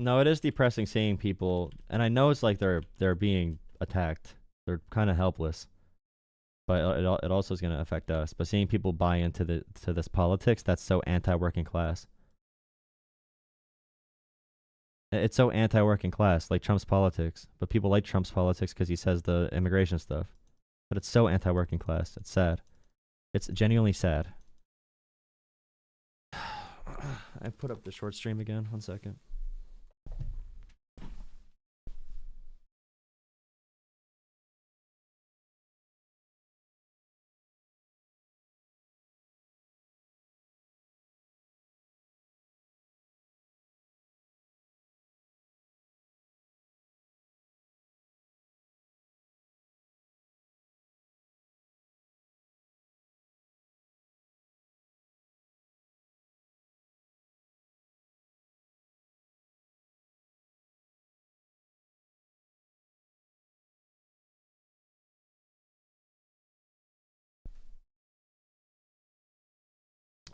No, it is depressing seeing people, and I know it's like they're being attacked. They're kind of helpless, but it also is going to affect us. But seeing people buy into this politics that's so anti-working class. It's so anti-working class, like Trump's politics. But people like Trump's politics because he says the immigration stuff. But it's so anti-working class. It's sad. It's genuinely sad. I put up the short stream again. 1 second.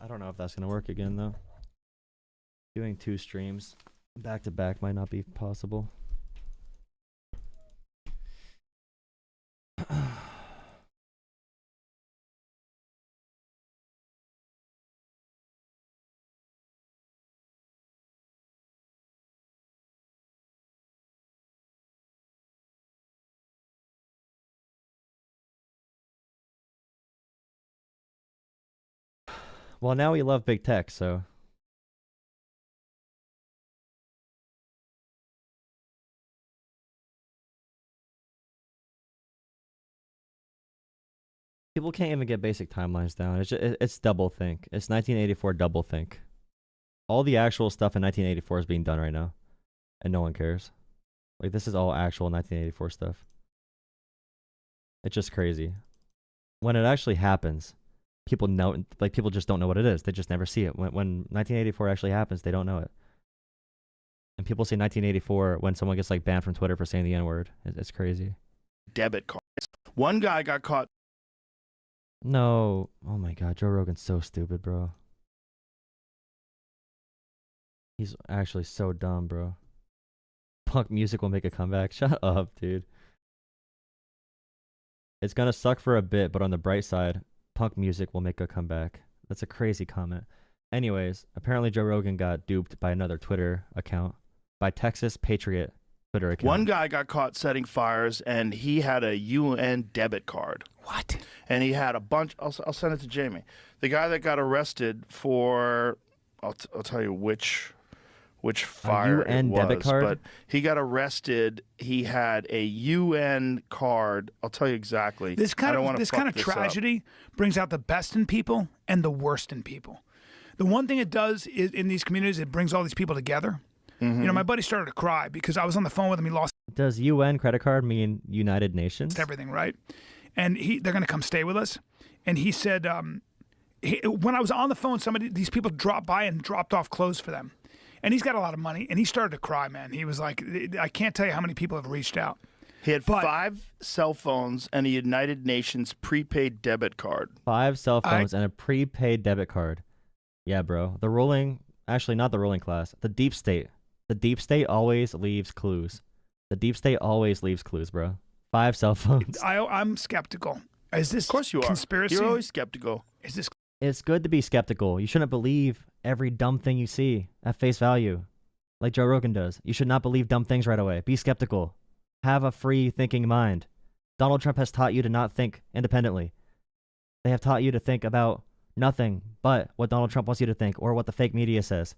I don't know if that's going to work again, though. Doing 2 streams back to back might not be possible. Well, now we love big tech, so. People can't even get basic timelines down. It's doublethink. It's 1984 doublethink. All the actual stuff in 1984 is being done right now, and no one cares. Like, this is all actual 1984 stuff. It's just crazy. When it actually happens, people know, like, people just don't know what it is. They just never see it. When 1984 actually happens, they don't know it. And people say 1984 when someone gets, like, banned from Twitter for saying the N-word. It's crazy. Debit cards. One guy got caught. No. Oh my God, Joe Rogan's so stupid, bro. He's actually so dumb, bro. Punk music will make a comeback. Shut up, dude. It's gonna suck for a bit, but on the bright side, punk music will make a comeback. That's a crazy comment. Anyways, apparently Joe Rogan got duped by another Twitter account, by Texas Patriot Twitter account. One guy got caught setting fires, and he had a UN debit card. What? And he had a bunch. I'll send it to Jamie. The guy that got arrested for, I'll tell you which fire UN it was, debit card? but he got arrested. He had a UN card. I'll tell you exactly. This kind of tragedy brings out the best in people and the worst in people. The one thing it does is in these communities, it brings all these people together. Mm-hmm. You know, my buddy started to cry because I was on the phone with him. He lost. Does UN credit card mean United Nations? Everything, right? And they're going to come stay with us. And he said, when I was on the phone, these people dropped by and dropped off clothes for them. And he's got a lot of money. And he started to cry, man. He was like, I can't tell you how many people have reached out. He had 5 cell phones and a United Nations prepaid debit card. 5 cell phones and a prepaid debit card. Yeah, bro. The ruling, actually not the ruling class, the deep state. The deep state always leaves clues. The deep state always leaves clues, bro. 5 cell phones. I'm skeptical. Is this Of course you are. conspiracy? You're always skeptical. Is this? It's good to be skeptical. You shouldn't believe every dumb thing you see at face value, like Joe Rogan does. You should not believe dumb things right away. Be skeptical. Have a free thinking mind. Donald Trump has taught you to not think independently. They have taught you to think about nothing but what Donald Trump wants you to think or what the fake media says.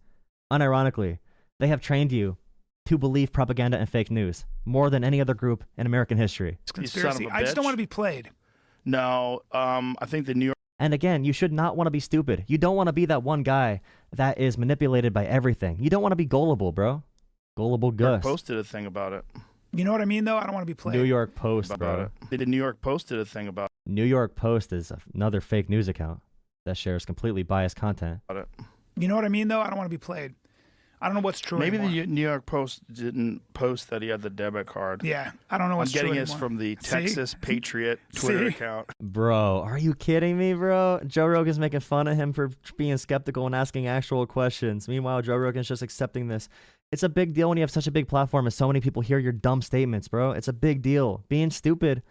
Unironically, they have trained you to believe propaganda and fake news more than any other group in American history. It's conspiracy. I just don't want to be played. No, I think the New York. And again, you should not want to be stupid. You don't want to be that one guy that is manipulated by everything. You don't want to be gullible, bro. Gullible Gus. Posted a thing about it. You know what I mean, though? I don't want to be played. New York Post, about bro. it. The New York Post did a thing about it. New York Post is another fake news account that shares completely biased content. About it. You know what I mean, though? I don't want to be played. I don't know what's true Maybe anymore. the New York Post didn't post that he had the debit card. Yeah, I don't know what's I'm getting true this anymore. from the See? Texas Patriot Twitter See? account. Bro, are you kidding me, bro? Joe Rogan's making fun of him for being skeptical and asking actual questions. Meanwhile, Joe Rogan's just accepting this. It's a big deal when you have such a big platform and so many people hear your dumb statements, bro. It's a big deal. Being stupid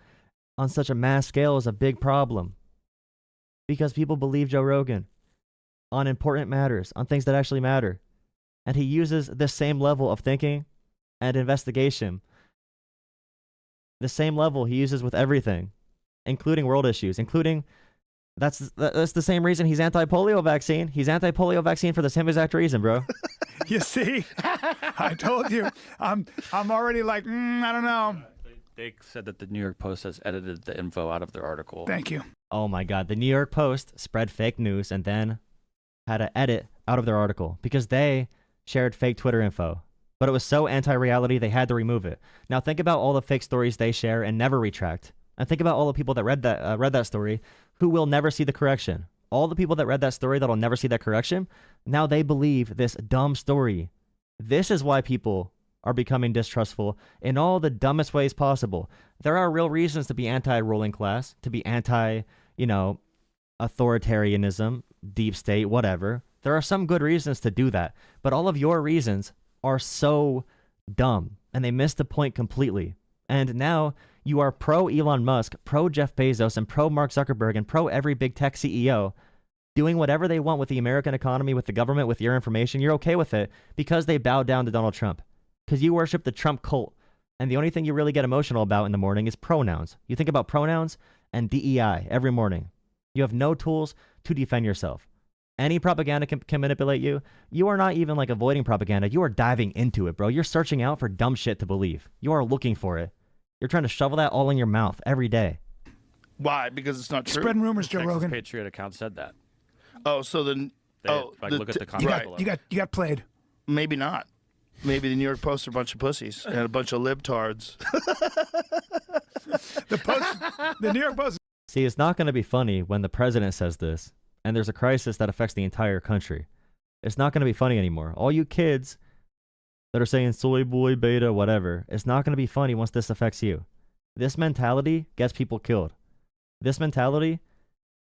on such a mass scale is a big problem. Because people believe Joe Rogan on important matters, on things that actually matter. And he uses the same level of thinking and investigation. The same level he uses with everything, including world issues, including that's the same reason he's anti-polio vaccine. He's anti-polio vaccine for the same exact reason, bro. You see, I told you. I'm already like, I don't know. They said that the New York Post has edited the info out of their article. Thank you. Oh my God, the New York Post spread fake news and then had to edit out of their article because they shared fake Twitter info. But it was so anti-reality they had to remove it. Now think about all the fake stories they share and never retract. And think about all the people that read that story who will never see the correction. All the people that read that story that'll never see that correction, now they believe this dumb story. This is why people are becoming distrustful in all the dumbest ways possible. There are real reasons to be anti-ruling class, to be anti, authoritarianism, deep state, whatever. There are some good reasons to do that, but all of your reasons are so dumb and they miss the point completely. And now you are pro Elon Musk, pro Jeff Bezos, and pro Mark Zuckerberg, and pro every big tech CEO doing whatever they want with the American economy, with the government, with your information. You're okay with it because they bowed down to Donald Trump. Because you worship the Trump cult. And the only thing you really get emotional about in the morning is pronouns. You think about pronouns and DEI every morning. You have no tools to defend yourself. Any propaganda can manipulate you. You are not even like avoiding propaganda. You are diving into it, bro. You're searching out for dumb shit to believe. You are looking for it. You're trying to shovel that all in your mouth every day. Why? Because it's not true. Spreading rumors, Joe Texas Rogan. Patriot account said that. Oh, so then. Look at the content. You got played. Maybe not. Maybe the New York Post are a bunch of pussies and a bunch of libtards. The New York Post. See, it's not going to be funny when the president says this and there's a crisis that affects the entire country. It's not going to be funny anymore. All you kids that are saying soy boy, beta, whatever, it's not going to be funny once this affects you. This mentality gets people killed. This mentality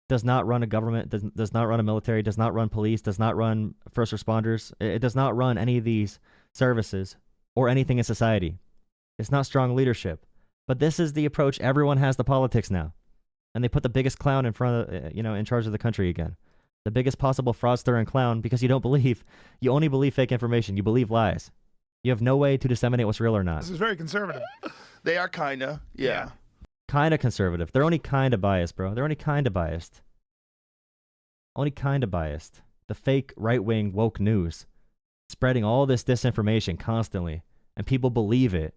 does not run a government, does not run a military, does not run police, does not run first responders. It does not run any of these services or anything in society. It's not strong leadership. But this is the approach everyone has to politics now. And they put the biggest clown in front of, in charge of the country again. The biggest possible fraudster and clown because you only believe fake information. You believe lies. You have no way to disseminate what's real or not. This is very conservative. They are kinda, yeah. Kind of conservative. They're only kind of biased, bro. They're only kind of biased. Only kind of biased. The fake right-wing woke news. Spreading all this disinformation constantly. And people believe it.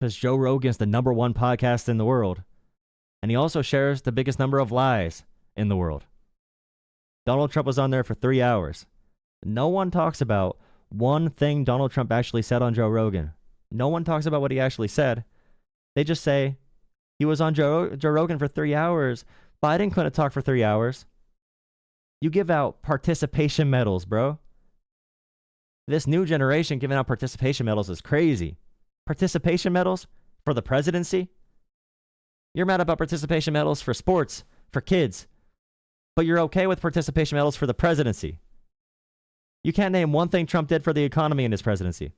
Because Joe Rogan's the #1 podcast in the world. And he also shares the biggest number of lies in the world. Donald Trump was on there for 3 hours. No one talks about one thing Donald Trump actually said on Joe Rogan. No one talks about what he actually said. They just say, he was on Joe Rogan for 3 hours. Biden couldn't talk for 3 hours. You give out participation medals, bro. This new generation giving out participation medals is crazy. Participation medals for the presidency? You're mad about participation medals for sports, for kids. But you're okay with participation medals for the presidency. You can't name one thing Trump did for the economy in his presidency.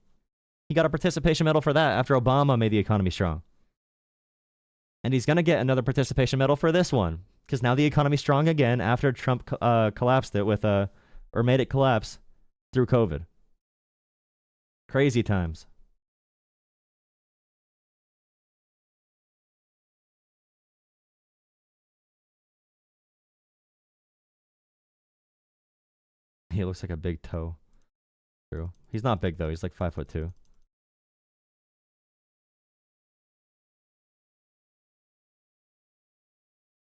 He got a participation medal for that after Obama made the economy strong. And he's going to get another participation medal for this one. Because now the economy's strong again after Trump collapsed it with, or made it collapse through COVID. Crazy times. He looks like a big toe. True. He's not big though. He's like 5'2".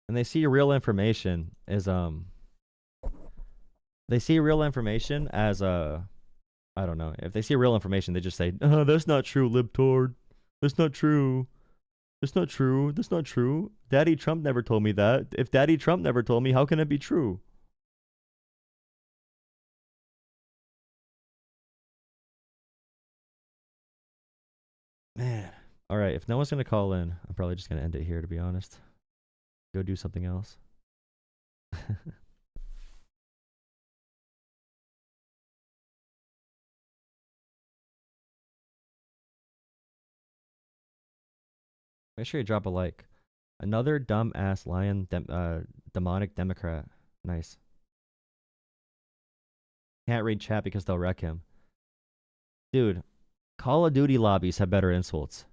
And they see real information as they see real information as I don't know. If they see real information, they just say, "Oh, that's not true, libtard. That's not true. That's not true. That's not true. Daddy Trump never told me that. If Daddy Trump never told me, how can it be true?" Man. All right. If no one's gonna call in, I'm probably just gonna end it here. To be honest, go do something else. Make sure you drop a like. Another dumbass lion, demonic Democrat. Nice. Can't read chat because they'll wreck him. Dude, Call of Duty lobbies have better insults.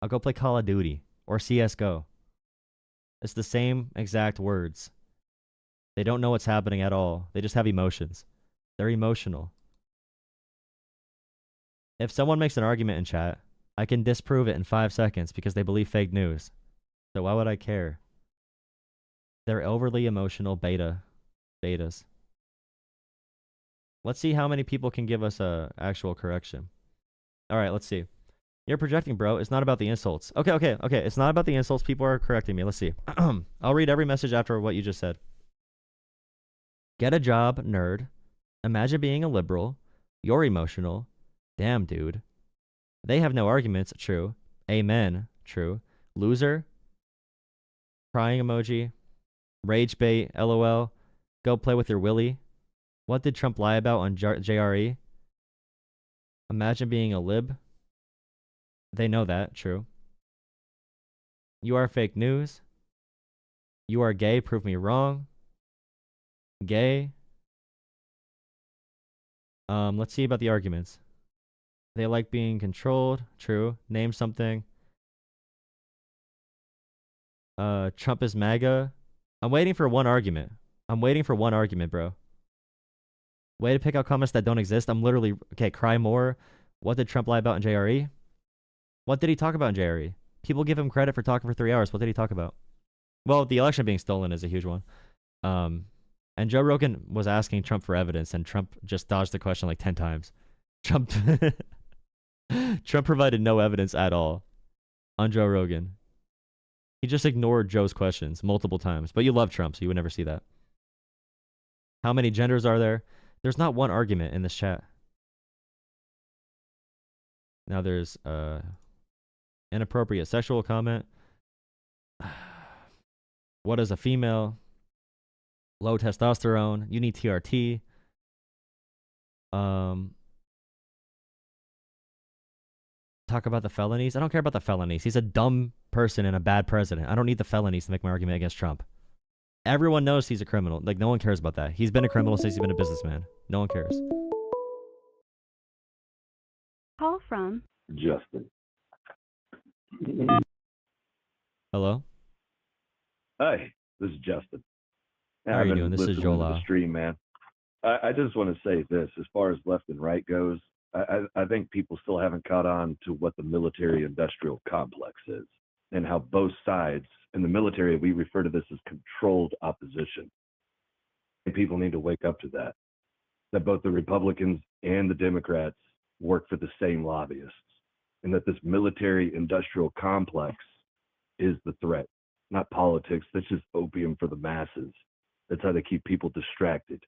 I'll go play Call of Duty or CSGO. It's the same exact words. They don't know what's happening at all. They just have emotions. They're emotional. If someone makes an argument in chat, I can disprove it in 5 seconds because they believe fake news. So why would I care? They're overly emotional betas. Let's see how many people can give us a actual correction. All right, let's see. You're projecting, bro. It's not about the insults. Okay. It's not about the insults. People are correcting me. Let's see. I'll read every message after what you just said. Get a job, nerd. Imagine being a liberal. You're emotional. Damn, dude. They have no arguments. True. Amen. True. Loser. Crying emoji. Rage bait. LOL. Go play with your Willy. What did Trump lie about on JRE? Imagine being a lib. They know that. True. You are fake news. You are gay. Prove me wrong. Gay. Let's see about the arguments. They like being controlled. True. Name something. Trump is MAGA. I'm waiting for one argument. Bro. Way to pick out comments that don't exist. I'm literally... Okay, cry more. What did Trump lie about in JRE? What did he talk about in JRE? People give him credit for talking for 3 hours. What did he talk about? Well, the election being stolen is a huge one. And Joe Rogan was asking Trump for evidence, and Trump just dodged the question like 10 times. Trump provided no evidence at all on Joe Rogan. He just ignored Joe's questions multiple times. But you love Trump, so you would never see that. How many genders are there? There's not one argument in this chat. Now there's inappropriate sexual comment. What is a female? Low testosterone. You need TRT. Talk about the felonies. I don't care about the felonies. He's a dumb person and a bad president. I don't need the felonies to make my argument against Trump. Everyone knows he's a criminal. Like, no one cares about that. He's been a criminal since he's been a businessman. No one cares. Call from Justin. Hello? Hi, this is Justin. How are you doing? This is Jola. The stream, man. I just want to say this: as far as left and right goes, I think people still haven't caught on to what the military-industrial complex is, and how both sides in the military, we refer to this as controlled opposition. And people need to wake up to that. That both the Republicans and the Democrats work for the same lobbyists, and that this military-industrial complex is the threat, not politics. That's just opium for the masses. That's how they keep people distracted.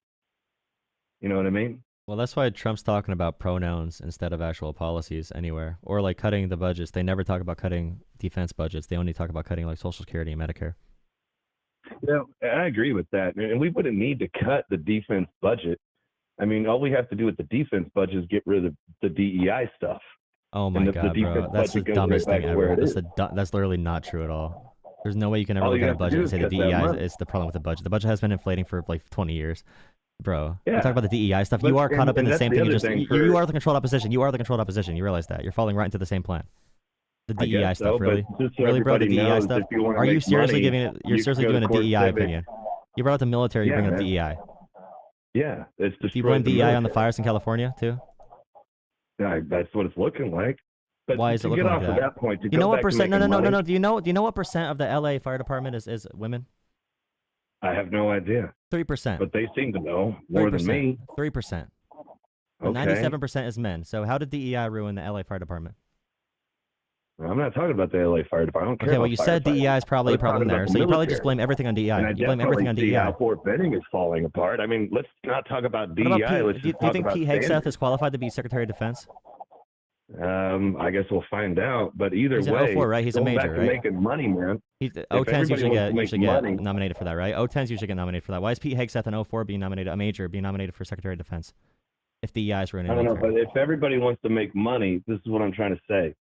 You know what I mean? Well, that's why Trump's talking about pronouns instead of actual policies anywhere. Or like cutting the budgets. They never talk about cutting defense budgets. They only talk about cutting like Social Security and Medicare. Yeah, I agree with that. And we wouldn't need to cut the defense budget. I mean, all we have to do with the defense budget is get rid of the DEI stuff. Oh my God, bro. That's the dumbest thing ever. That's literally not true at all. There's no way you can ever look at a budget and say the DEI is the problem with the budget. The budget has been inflating for like 20 years. Bro, yeah. You talk about the DEI stuff. You are caught up in the same thing. You are the controlled opposition. You are the controlled opposition. You realize that. You're falling right into the same plan. The DEI stuff, really? Really, bro, the DEI stuff? Are you seriously giving it? You're seriously giving a DEI opinion? You brought up the military, you bring up DEI. Yeah, it's do you blame DEI on the fires in California, too? Yeah, that's what it's looking like. But why is it looking like that? Point, you know what percent? No. Do you know what percent of the LA fire department is women? I have no idea. 3%. But they seem to know more 3%. than me. 3%. Okay. 97% is men. So how did DEI ruin the LA fire department? Well, I'm not talking about the LA fire department. I don't care okay, well, you said DEI is probably a problem there. So you probably just blame everything on DEI. You blame everything on DEI. How Fort Benning is falling apart. I mean, let's not talk about DEI. Do you think Pete Hegseth is qualified to be Secretary of Defense? I guess we'll find out. But either He's an way, 04, right? He's a going major, back to right? making money, man. He's, If O10s everybody usually wants to make get money- nominated for that, right? O10s usually get nominated for that. Why is Pete Hegseth an 04 being nominated, a major being nominated for Secretary of Defense? If DEI is running, I don't know, but if everybody wants to make money, this is what I'm trying to say.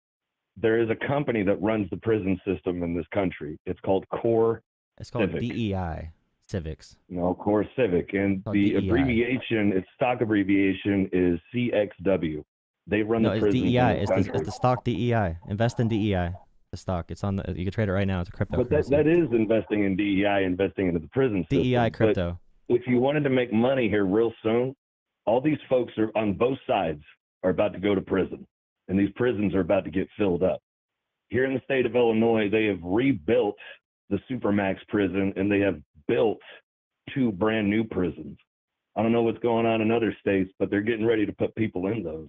There is a company that runs the prison system in this country. It's called Core. It's called Civic. DEI, civics. No, Core Civic, and Oh, the DEI. abbreviation, its stock abbreviation is CXW. They run No, the it's prisons in DEI. this It's country. the stock DEI. Invest in DEI. The stock. It's on the. You can trade it right now. It's a But cryptocurrency. that is investing in DEI, investing into the prison system. DEI But crypto. if you wanted to make money here real soon, all these folks are on both sides are about to go to prison, and these prisons are about to get filled up. Here in the state of Illinois, they have rebuilt the Supermax prison, and they have built 2 brand new prisons. I don't know what's going on in other states, but they're getting ready to put people in those.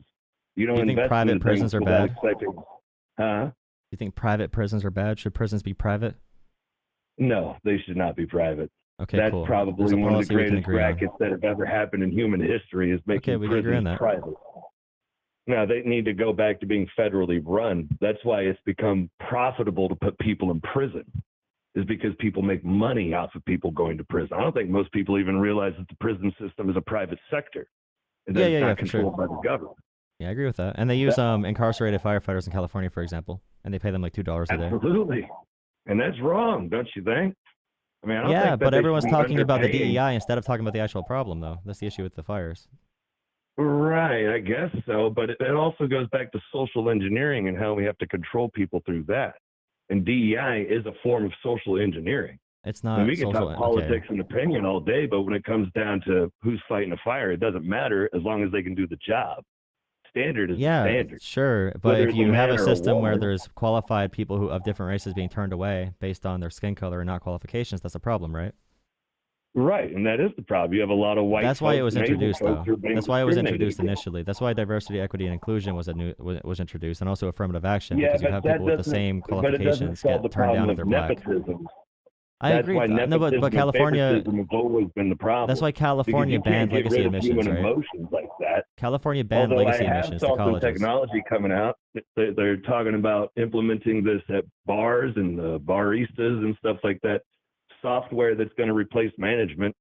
You don't Do you think invest private in prisons things are without bad? expecting- Huh? You think private prisons are bad? Should prisons be private? No, they should not be private. Okay, That's cool. There's probably a one of the policy we can greatest agree on. rackets that have ever happened in human history is making Okay, we can agree on prisons that. private. Now, they need to go back to being federally run. That's why it's become profitable to put people in prison, is because people make money off of people going to prison. I don't think most people even realize that the prison system is a private sector and that it's not for sure. controlled by the government. Yeah, I agree with that. And they use incarcerated firefighters in California, for example, and they pay them like $2 a day. Absolutely. And that's wrong, don't you think? I mean, I don't Yeah, think that but they everyone's should be talking about the underpaying. DEI instead of talking about the actual problem, though. That's the issue with the fires. Right, I guess so. But it also goes back to social engineering and how we have to control people through that. And DEI is a form of social engineering. It's I not mean, we can social. talk politics and opinion all day, but when it comes down to who's fighting a fire, it doesn't matter as long as they can do the job. Standard is Yeah, standard. sure. But Whether if it's a you have man a or a system where woman. there's qualified people who of different races being turned away based on their skin color and not qualifications, that's a problem, right? Right, and that is the problem. You have a lot of white. That's why it folks was and Asian introduced, folks though. who are being That's why it was discriminated introduced against. initially. That's why diversity, equity, and inclusion was introduced, and also affirmative action, Yeah, because you but have that people with the doesn't- same but it doesn't qualifications solve the get turned down problem if of they're black. nepotism. I That's agree. why No, nepotism but and California, favoritism has always been the problem. that's why Because California you can't banned get legacy rid of admissions, human right? emotions like that. California banned Although legacy I have admissions to saw some colleges. technology coming out. They're talking about implementing this at bars and the baristas and stuff like that. Software that's going to replace management.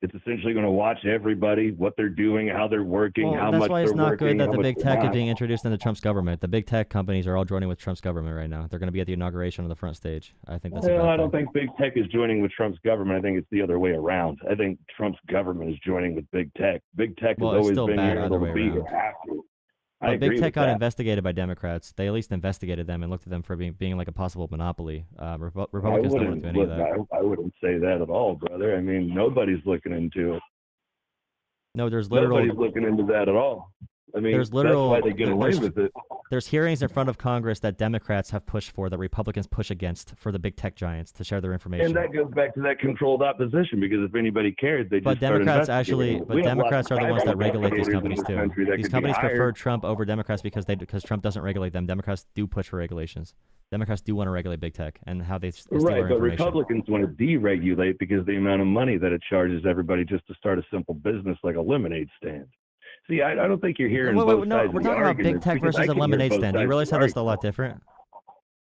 It's essentially going to watch everybody, what they're doing, how they're working, Well, how that's much why they're it's not working, good that how the much big they're tech is not. being introduced into Trump's government. The big tech companies are all joining with Trump's government right now. They're going to be at the inauguration on the front stage. I think that's a Well, bad I don't thing. think big tech is joining with Trump's government. I think it's the other way around. I think Trump's government is joining with big tech. Big tech Well, has it's always still been bad here, either it'll way be here around. after. I But agree big tech with got that. investigated by Democrats. They at least investigated them and looked at them for being like a possible monopoly. I Republicans don't want to do any of that. I wouldn't say that at all, brother. I mean, nobody's looking into it. No, there's Nobody's literal. looking into that at all. I mean, There's literal- that's why they get away there's- with it. There's hearings in front of Congress that Democrats have pushed for, that Republicans push against, for the big tech giants to share their information. And that goes back to that controlled opposition, because if anybody cared, they But just start Democrats investigating it. but We have lots Democrats of are the ones that private regulate these investigators in companies this too. country that These could be companies prefer hired. Trump over Democrats because Trump doesn't regulate them. Democrats do push for regulations. Democrats do want to regulate big tech and how they steal our Right, but information. Republicans want to deregulate because the amount of money that it charges everybody just to start a simple business like a lemonade stand. See, I don't think you're hearing both No, sides we're of the talking about big argument, tech because I versus a can hear lemonade both stand. Do you sides realize of the how that's a lot argument. different?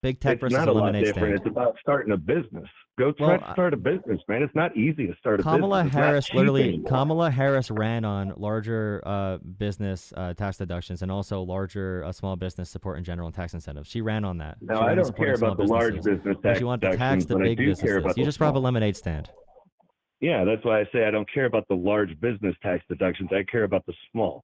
Big tech It's versus not a a lot lemonade different. stand. It's about starting a business. Go try Well, to start a business, man. It's not easy to start a Kamala business. It's not Harris cheap literally anymore. Kamala Harris ran on larger business tax deductions and also larger small business support in general and tax incentives. She ran on that. No, She I ran on don't supporting care small about the large businesses. business But tax she wanted to tax deductions, the but I big do care businesses. about You the just brought up a small. lemonade stand. Yeah, that's why I say I don't care about the large business tax deductions. I care about the small.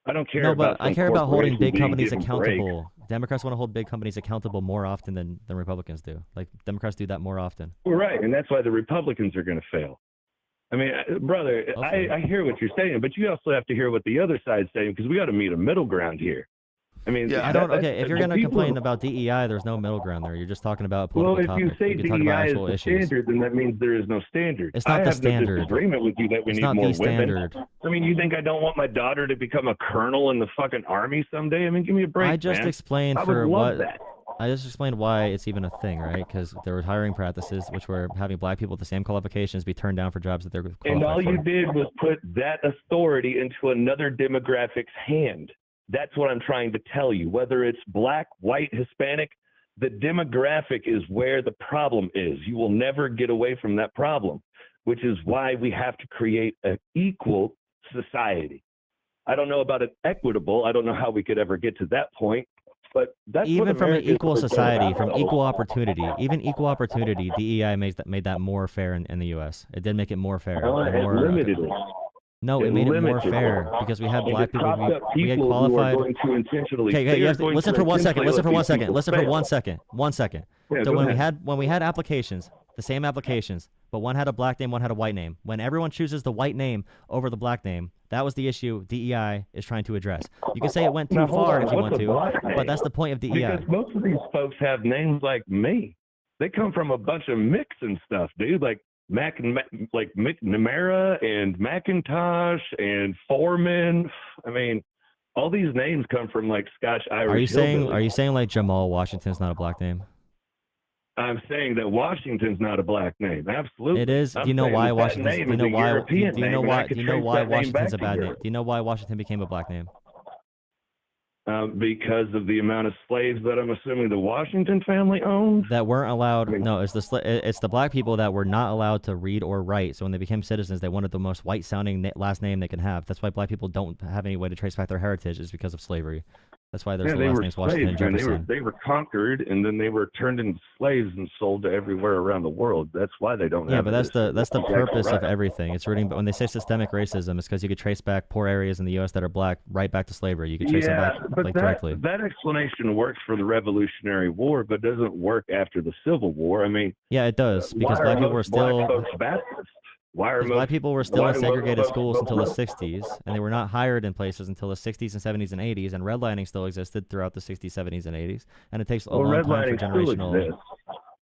I don't care No, about but I some care about holding corporation big being companies given breaks. accountable. Democrats want to hold big companies accountable more often than Republicans do. Like Democrats do that more often. Right, and that's why the Republicans are going to fail. I mean, brother, Hopefully. I hear what you're saying, but you also have to hear what the other side's saying, because we got to meet a middle ground here. I mean, Yeah. I don't. Okay, if you're gonna complain about DEI, there's no middle ground there. You're just talking about a well, political if you topic. say You can talk about DEI is actual the issues. standard, then that means there is no standard. It's not I the have standard. no disagreement with you that we It's need not more the women. standard. I mean, you think I don't want my daughter to become a colonel in the fucking army someday? I mean, give me a break, I just man. explained I would for love what. that. I just explained why it's even a thing, right? Because there were hiring practices which were having black people with the same qualifications be turned down for jobs that they're qualified And all for. you did was put that authority into another demographic's hand. That's what I'm trying to tell you. Whether it's black, white, Hispanic, the demographic is where the problem is. You will never get away from that problem, which is why we have to create an equal society. I don't know about an equitable. I don't know how we could ever get to that point, but that's Even what from an America's equal all society, about. from equal opportunity, even equal opportunity, DEI made that more fair in the U.S. It did make it more fair. Well, and it more, limited it. No, it made it more fair because we had And black it people. propped up We had people who are qualified. going to intentionally. Okay, they you are have to, going listen to for 1 second. intentionally Listen for let 1 these second. people Listen for fail. 1 second. 1 second. Yeah, So go when ahead. we had applications, the same applications, but one had a black name, one had a white name. When everyone chooses the white name over the black name, that was the issue DEI is trying to address. You can say it went too Now, hold far on, if you what's want a to, black but name? that's the point of DEI. Because most of these folks have names like me. They come from a bunch of mix and stuff, dude. Like like McNamara and McIntosh and Foreman. I mean, all these names come from like Scotch Irish. Are you saying like Jamal Washington's not a black name? I'm saying that Washington's not a black name. Absolutely. It is. Do I'm you know saying why that Washington's? name Do you is know a why? European Do you know name, and why? I Do could you know trace why that name back Washington's a to bad name? Europe. Do you know why Washington became a black name? Because of the amount of slaves that I'm assuming the Washington family owned. That weren't allowed. I mean- No, it's the black people that were not allowed to read or write. So when they became citizens, they wanted the most white-sounding last name they can have. That's why black people don't have any way to trace back their heritage. Is because of slavery. That's why there's Yeah, the they last were names Washington and slaves, man. Jefferson. They were conquered, and then they were turned into slaves and sold to everywhere around the world. That's why they don't Yeah, have but that's the Exactly purpose of right. everything. It's rooting. But when they say systemic racism, it's because you could trace back poor areas in the U.S. that are black right back to slavery. You could trace them back but like that, directly. that explanation works for the Revolutionary War, but doesn't work after the Civil War. I mean, Yeah, it does because why black are people were most black still. folks Baptist? Why are Because black most people were still why in do most segregated folks schools vote until the no? 60s, and they were not hired in places until the 60s and 70s and 80s, and redlining still existed throughout the 60s, 70s, and 80s, and it takes a Well, long time for redlining still generational. exists.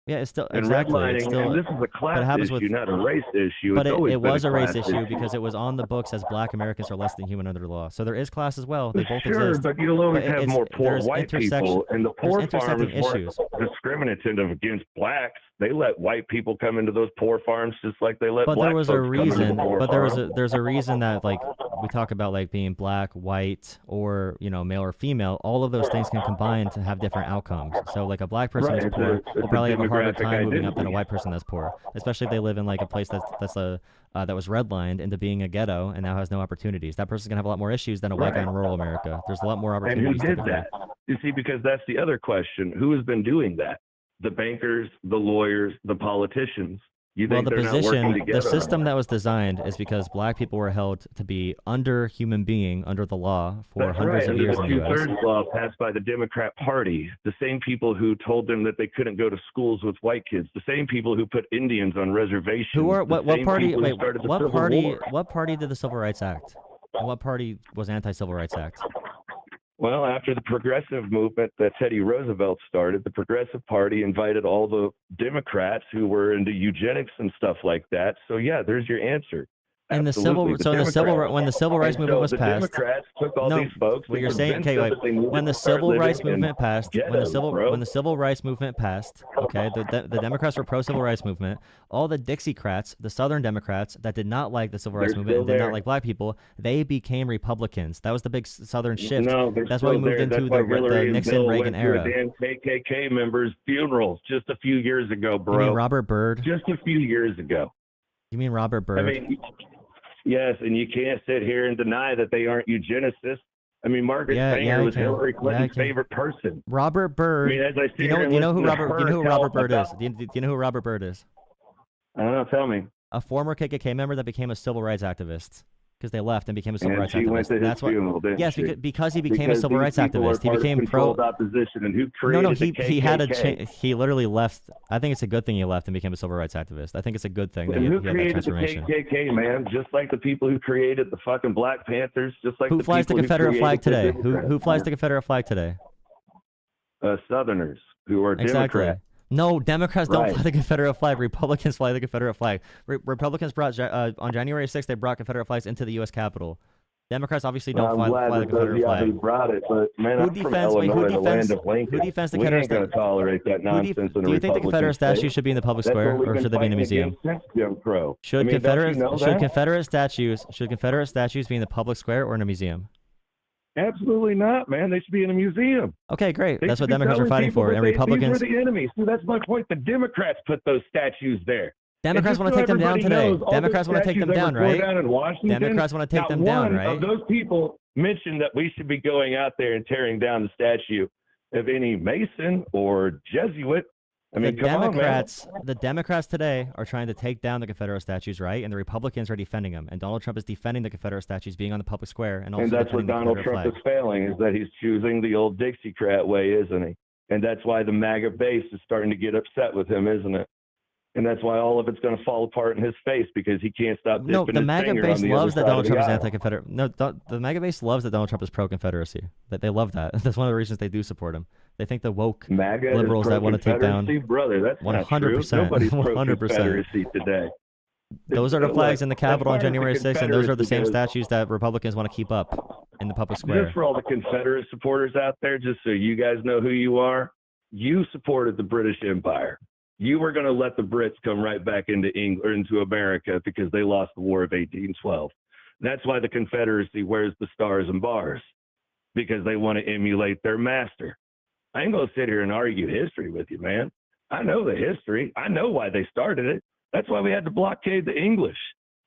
Yeah, it's still And exactly. redlining, It's still, and this is a class happens issue, with- not a race issue. but It's always it been was a race class issue because it was on the books as black Americans are less than human under the law. So there is class as well. They both Sure, exist. but you'll always but have it's- more poor there's white people, and the poor intersecting farmers weren't issues. discriminative against blacks. They let white people come into those poor farms just like they let But black there was a folks come into reason. the poor But farm. there's a reason that like we talk about like being black, white, or male or female. All of those things can combine to have different outcomes. So like a black person Right, who's it's poor a will probably have a harder demographic time moving up than a identity. white person that's poor, especially if they live in like a place that was redlined into being a ghetto and now has no opportunities. That person's gonna have a lot more issues than a white guy in rural America. There's a lot more And who opportunities. did typically. that? You see, because that's the other question. Who has been doing that? The bankers, the lawyers, the politicians. You Well, think the they're not position, working together? the system that was designed is because black people were held to be under human being, under the law for That's hundreds right. of Under years the in the U.S. 2/3 law passed by the Democrat Party, the same people who told them that they couldn't go to schools with white kids, the same people who put Indians on reservations. Who are the what same party? people who Wait, started the what Civil party? War. What party did the Civil Rights Act? And what party was anti-Civil Rights Act? Well, after the progressive movement that Teddy Roosevelt started, the Progressive Party invited all the Democrats who were into eugenics and stuff like that. So yeah, there's your answer. And Absolutely. when the Civil Rights And movement so was the passed. Democrats took all No, these folks. what and you're saying, convinced okay, them wait. that they needed When the to start Civil Rights living in movement passed, ghettos, when the Civil Rights movement passed, okay, the Democrats were pro-Civil Rights movement. All the Dixiecrats, the Southern Democrats that did not like the Civil Rights They're movement and still did not there. like black people, they became Republicans. That was the big Southern shift. No, they're That's why we still moved there. into That's why Hillary the and Nixon Bill Reagan went to era. a damn KKK members' funerals just a few years ago, You bro. mean Robert Byrd? Just a few years ago. You mean Robert Byrd? I mean, yes, and you can't sit here and deny that they aren't eugenicists. I mean, Margaret Sanger I was can. Hillary Yeah, I Clinton's can. favorite person. Robert Byrd. I mean, as I sit Do you here know? and Do you know who listen to Robert? Do you know who her tell Robert Byrd is? about- Do you know who Robert Byrd is? I don't know. Tell me. A former KKK member that became a civil rights activist because they left and became a civil And rights she went activist. to his That's what. funeral, didn't Yes, she? because he became a Because civil these rights people are activist. He part of became pro. controlled opposition, and who created No, the he had a KKK? he literally left. I think it's a good thing he left and became a civil rights activist. I think it's a good thing that And he who had that created the transformation. KKK, man? Just like the people who created the fucking Black Panthers, just like Who the flies the people who Confederate flag created the today? Who Democrats, flies man. the Confederate flag today? Southerners who are Exactly. Democrats. No, Democrats don't Right. fly the Confederate flag. Republicans fly the Confederate flag. Republicans brought on January 6th. They brought Confederate flags into the U.S. Capitol. Democrats obviously don't I'm fly glad the that Confederate those flag. who brought it, but man, Who I'm from defends- wait, who Illinois, the defends- land of Lincoln. who defends the we Confederate ain't going to tolerate that nonsense in a do you think the Republican Confederate state. statues should be in the public That's square, what we've or been should they be in a fighting museum? against since Jim Crow. Should I mean, don't you Confederate know should that? Confederate statues be in the public square or in a museum? Absolutely not, man. They should be in a museum. Okay, great. They That's should what be Democrats are telling fighting people for, that and Republicans. These were the enemies. See, that's my point. The Democrats put those statues there. Democrats want to take them down today. Democrats want to take them down, right? Democrats want to take them down, right? Of those people mentioned that we should be going out there and tearing down the statue of any Mason or Jesuit. I mean, the Democrats today are trying to take down the Confederate statues, right? And the Republicans are defending them. And Donald Trump is defending the Confederate statues being on the public square, and also that's what Donald Trump is failing, is that he's choosing the old Dixiecrat way, isn't he? And that's why the MAGA base is starting to get upset with him, isn't it? And that's why all of it's going to fall apart in his face, because he can't stop dipping No, the his MAGA finger base on the loves other that side Donald of the Trump is aisle. anti-Confederate. No, the MAGA base loves that Donald Trump is pro-Confederacy. That they love that. That's one of the reasons they do support him. They think the woke MAGA liberals that want to take down. Brother, that's 100%. Nobody's 100%. pro-Confederacy today. Those are the flags in the Capitol on January 6th, and those are the same statues that Republicans want to keep up in the public square. Just for all the Confederate supporters out there, just so you guys know who you are, you supported the British Empire. You were going to let the Brits come right back into England or into America because they lost the War of 1812. That's why the Confederacy wears the stars and bars, because they want to emulate their master. I ain't going to sit here and argue history with you, man. I know the history. I know why they started it. That's why we had to blockade the English.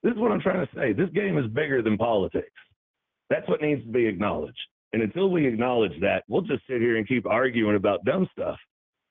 This is what I'm trying to say. This game is bigger than politics. That's what needs to be acknowledged. And until we acknowledge that, we'll just sit here and keep arguing about dumb stuff.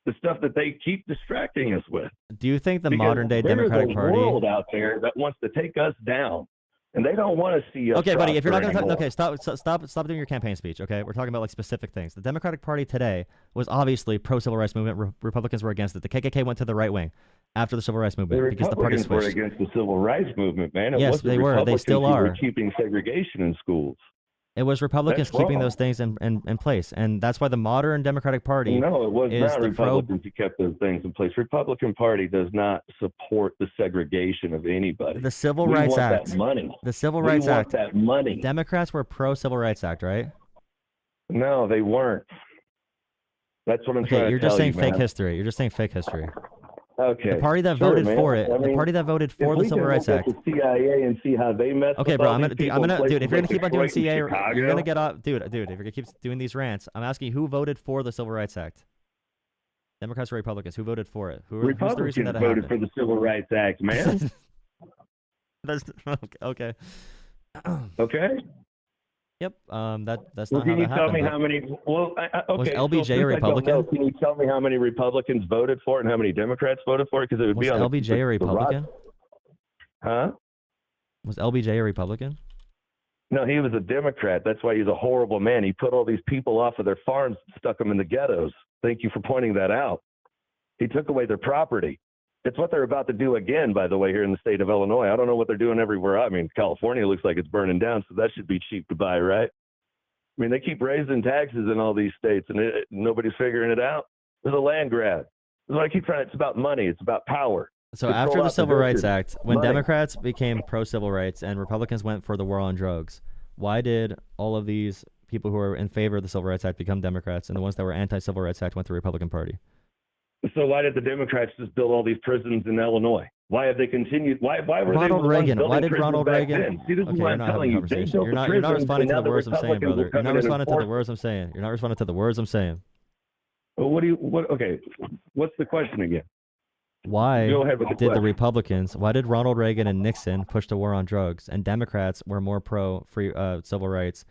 The stuff that they keep distracting us with. Do you think the Because modern day Democratic there's a Party? world out there that wants to take us down, and they don't want to see us. Okay, buddy, if you're not going to prosper okay, stop doing your campaign speech. Okay, we're talking about like specific things. The Democratic Party today was obviously pro civil rights movement. Republicans were against it. The KKK went to the right wing after the civil rights movement because the party Republicans switched. were against the civil rights movement, man. It Yes, wasn't they were. They Republicans still who are. were keeping segregation in schools. It was Republicans That's keeping wrong. those things in place, and that's why the modern Democratic Party. No, it was is not the Republicans who kept those things in place. Republican Party does not support the segregation of anybody. The Civil We Rights want Act. that money. The Civil We Rights want Act. that money. Democrats were pro Civil Rights Act, right? No, they weren't. That's what I'm Okay, trying you're to just tell saying you, fake man. history. You're just saying fake history. Okay. The party that Sure, voted man. for it. I The mean, party that voted if for the we Civil can Rights look Act. at the CIA and see how they messed Okay, with bro. all I'm these gonna, people I'm in gonna, dude. places If you're gonna like keep on doing Detroit and CA, you're Chicago, gonna get off, dude. If you're gonna keep doing these rants, I'm asking you who voted for the Civil Rights Act. Democrats or Republicans? Who voted for it? Who's the reason Republicans that it voted happened? for the Civil Rights Act, man. That's okay. Okay. Yep. That's Well, not how can you that tell me happened. how many? Well, Was okay. LBJ so since a I don't Republican? know, can you tell me how many Republicans voted for it and how many Democrats voted for it? Because it would Was be on LBJ a Republican? Huh? Was LBJ a Republican? No, he was a Democrat. That's why he's a horrible man. He put all these people off of their farms, stuck them in the ghettos. Thank you for pointing that out. He took away their property. It's what they're about to do again, by the way, here in the state of Illinois. I don't know what they're doing everywhere. I mean, California looks like it's burning down, so that should be cheap to buy, right? I mean, they keep raising taxes in all these states, and nobody's figuring it out. There's a land grab. That's what I keep trying. It's about money. It's about power. So Control after the Civil Rights opposition. Act, when Money. Democrats became pro-civil rights and Republicans went for the war on drugs, why did all of these people who are in favor of the Civil Rights Act become Democrats, and the ones that were anti-Civil Rights Act went to the Republican Party? So why did the Democrats just build all these prisons in Illinois? Why have they continued? Why were they Ronald the ones Reagan. building Why did prisons Ronald back Reagan? then? See, this is Okay, what you're I'm not having telling a you. They conversation. built You're the not prisons, responding and to the now words I'm saying, Republicans brother. will You're come not in and responding to the enforce words I'm saying. You're not responding to the words I'm saying. Well, okay, what's the question again? Why Go ahead with the did the question. Republicans, why did Ronald Reagan and Nixon push the war on drugs, and Democrats were more pro-free civil rights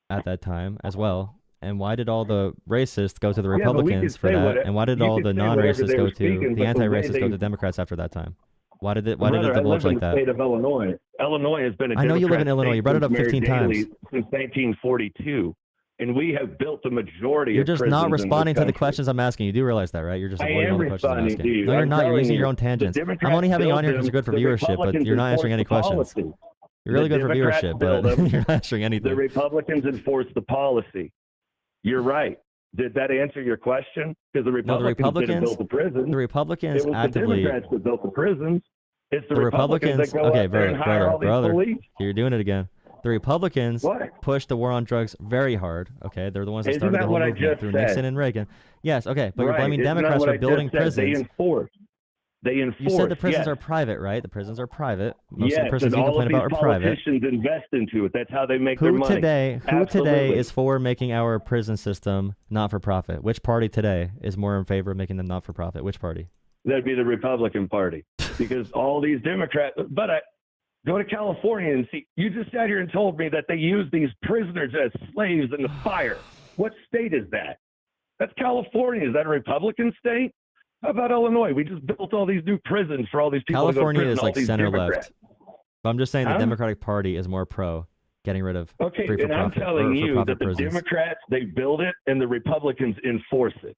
at that time as well? And why did all the racists go to the Yeah, but we Republicans could for say that? whatever- And why did you all could the say whatever non-racists they go were to speaking, the but the way anti-racists go they- to Democrats after that time? Why did it Brother, divulge I live like in the that? state of Illinois. Illinois has been a I know you live in Democrat Illinois. state You brought it up since 15 Mayor Daley times. Since 1942, and we have built the majority You're of just prisons not in this responding to the country. questions I'm asking. You do realize that, right? You're just I avoiding am all the questions I'm responding asking. to you. No, you're I'm not. You're telling using your you, own the tangents. I'm Democrats only having you on here built because you're good for them, the viewership, but Republicans you're not answering any enforced the questions. policy. You're really The good for Democrats viewership, built but them. you're not answering The anything. Republicans enforced the policy. You're right. Did that answer your question? Because the No, the Republicans didn't build the prisons. The Republicans It was actively. the Democrats that built the prisons. It's the The Republicans that go okay, out there and hire all these brother, police. you're doing it again. The Republicans What? pushed the war on drugs very hard. Okay, they're the ones that Isn't started that the whole what I movement just through said? Nixon and Reagan. Yes, okay, but you're Right. blaming Isn't that Democrats what for I just building said? They prisons. enforced. They enforce. You said the prisons yes. are private, right? The prisons are private. Most of Yes, the prisons and you all complain of about these are private. politicians invest into it. That's how they make their Who money. today Absolutely. is for making our prison system not for profit? Which party today is more in favor of making them not for profit? Which party? That'd be the Republican Party, because all these Democrats. But I go to California and see. You just sat here and told me that they use these prisoners as slaves in the fire. What state is that? That's California. Is that a Republican state? How about Illinois? We just built all these new prisons for all these people. California to go to prison, is all like these center Democrats. left. But I'm just saying the Huh? Democratic Party is more pro getting rid of Okay, free for and I'm profit telling or for you profit that the prisons. Democrats, they build it and the Republicans enforce it.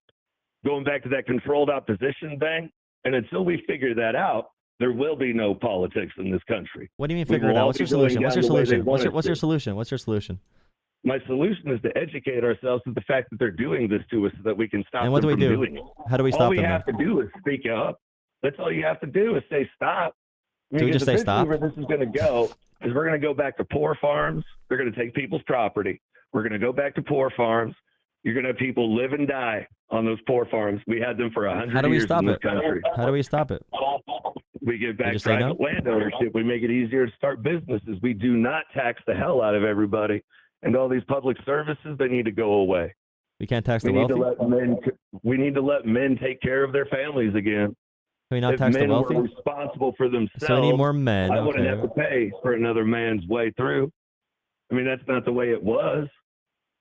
Going back to that controlled opposition thing, and until we figure that out, there will be no politics in this country. What do you mean We figure it will out? all What's be your solution? going What's your down the way they solution? want us What's your to. solution? What's your solution? My solution is to educate ourselves to the fact that they're doing this to us so that we can stop And what them do we from do? doing it. How do we All stop we them? have Then? to do is speak up. That's all you have to do is say stop. Do we Because just say eventually stop? where this is going to go is we're going to go back to poor farms. They're going to take people's property. We're going to go back to poor farms. You're going to have people live and die on those poor farms. We had them for 100 How do we years stop in this it? country. How do we stop it? We get back just say private no? land ownership. We make it easier to start businesses. We do not tax the hell out of everybody. And all these public services, they need to go away. We can't tax We the need wealthy. to let men. We need to let men take care of their families again. Can we not If tax the men wealthy? were responsible for themselves, So we need more men. I wouldn't have Okay. to pay for another man's way through. I mean, that's not the way it was.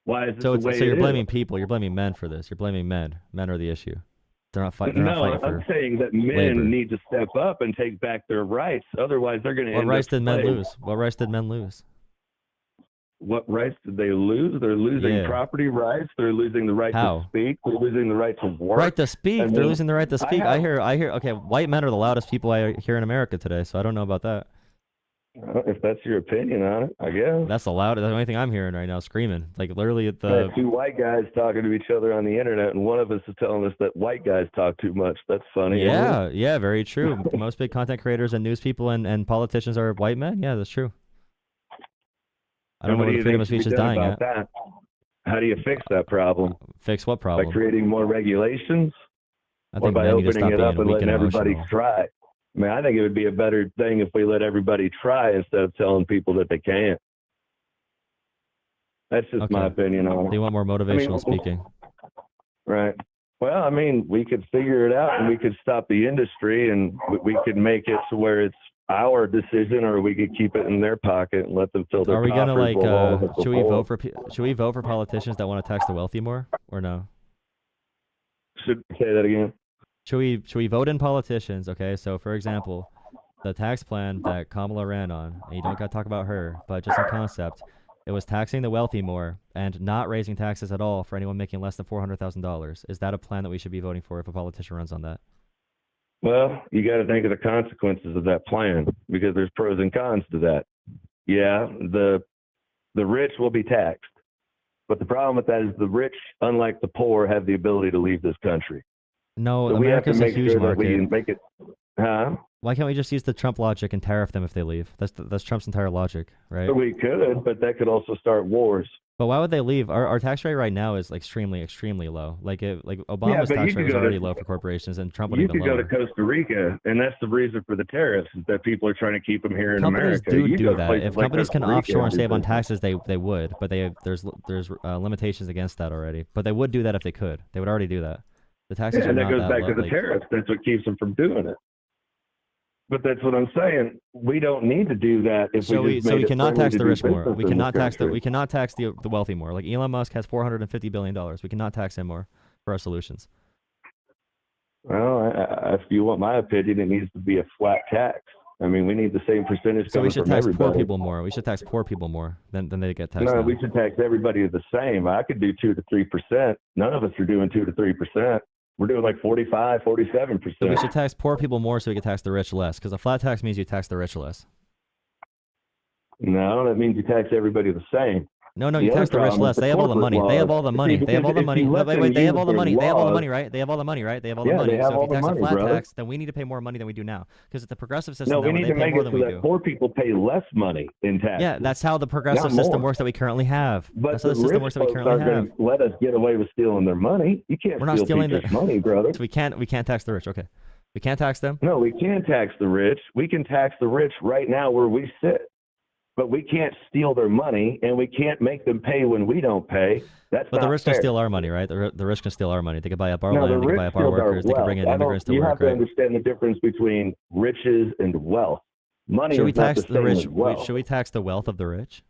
Why is this So the way you're it blaming is? people. You're blaming men for this. You're blaming men. Men are the issue. They're not fighting. They're not No, fighting I'm for. saying that men labor. need to step up and take back their rights. Otherwise, they're going to What end rights up did men slaves. lose? What rights did men lose? What rights did they lose? They're losing Yeah. property rights. They're losing the right How? to speak. They're losing the right to work. Right to speak. And They're then losing the right to speak. I have- hear. Okay, white men are the loudest people I hear in America today. So I don't know about that. If that's your opinion on it, I guess. That's the loudest. That's the only thing I'm hearing right now. Screaming, like literally at I the. had two white guys talking to each other on the internet, and one of us is telling us that white guys talk too much. That's funny. isn't it? Yeah, very true. Most big content creators and news people and politicians are white men. Yeah, that's true. I don't And know what where do the freedom you of think speech should is be done dying about at. that? How do you fix that problem? Fix what By problem? creating more regulations, I or think by men need to opening stop it being up and weak letting and everybody emotional. try? I mean, I think it would be a better thing if we let everybody try instead of telling people that they can't. That's just my Okay. opinion on They it. want more motivational speaking. Right. Well, I mean, we could figure it out and we could stop the industry and we could make it to where it's our decision, or we could keep it in their pocket and let them fill their Are we gonna coffers like? while all of us Should are we poor. vote for? Should we vote for politicians that want to tax the wealthy more, or no? Should say that again? Should we vote in politicians? Okay, so for example, the tax plan that Kamala ran on, and you don't got to talk about her, but just in concept, it was taxing the wealthy more and not raising taxes at all for anyone making less than $400,000. Is that a plan that we should be voting for if a politician runs on that? Well, you got to think of the consequences of that plan, because there's pros and cons to that. Yeah, the rich will be taxed, but the problem with that is the rich, unlike the poor, have the ability to leave this country. No, So we have to America's a make huge sure that we market. make it. Huh? Why can't we just use the Trump logic and tariff them if they leave? That's Trump's entire logic, right? So we could, but that could also start wars. But why would they leave? Our tax rate right now is like extremely low. Like Obama's but tax you rate could was go to- already low for corporations, and Trump went You even could go lower. to Costa Rica, and that's the reason for the tariffs, is that people are trying to keep them here in Companies America. do You go to that. places If like companies can Costa Rica offshore and do save on business. taxes, they would. But there's limitations against that already. But they would do that if they could. They would already do that. The taxes Yeah, are and that not goes that back low. to the like- tariffs. That's what keeps them from doing it. But that's what I'm saying. We don't need to do that if So we we just so made we it cannot friendly tax to the do rich more. business We in cannot this tax country. we cannot tax the wealthy more. Like Elon Musk has $450 billion. We cannot tax him more for our solutions. Well, if you want my opinion, it needs to be a flat tax. I mean, we need the same percentage So we coming should from tax everybody. poor people more. We should tax poor people more than they get taxed. No, now. we should tax everybody the same. I could do 2 to 3%. None of us are doing 2 to 3%. We're doing like 45, 47%. So we should tax poor people more so we can tax the rich less. Because a flat tax means you tax the rich less. No, that means you tax everybody the same. No, The you other tax the rich problem is less. the They have all the corporate money. They have laws. all the See, money. They have all the because money. if you let Wait, them they have use all the their money. They have all the laws- money, right? They have all the money, right? They have all the Yeah, money. they have So if all you the tax money, a flat brother. tax, then we need to pay more money than we do now. Because it's the progressive system No, we now, need they to pay make more it than so we that do. poor people pay less money in taxes. Yeah, that's how the progressive Not system more. works that we currently have. But That's how the the system rich works that we folks currently aren't have. going to let us get away with stealing their money. You can't We're not steal stealing people's the- money, brother. So we can't tax the rich. Okay. We can't tax them. No, we can tax the rich. We can tax the rich right now where we sit. But we can't steal their money, and we can't make them pay when we don't pay. That's But not the rich fair. can steal our money, right? The rich can steal our money. They can buy up our No, land. the They can rich buy up our steal our workers. They can bring in wealth. immigrants to You work, have to right? understand the difference between riches and wealth. Money Should we is not tax the the same rich? as wealth. Should we tax the wealth of the rich?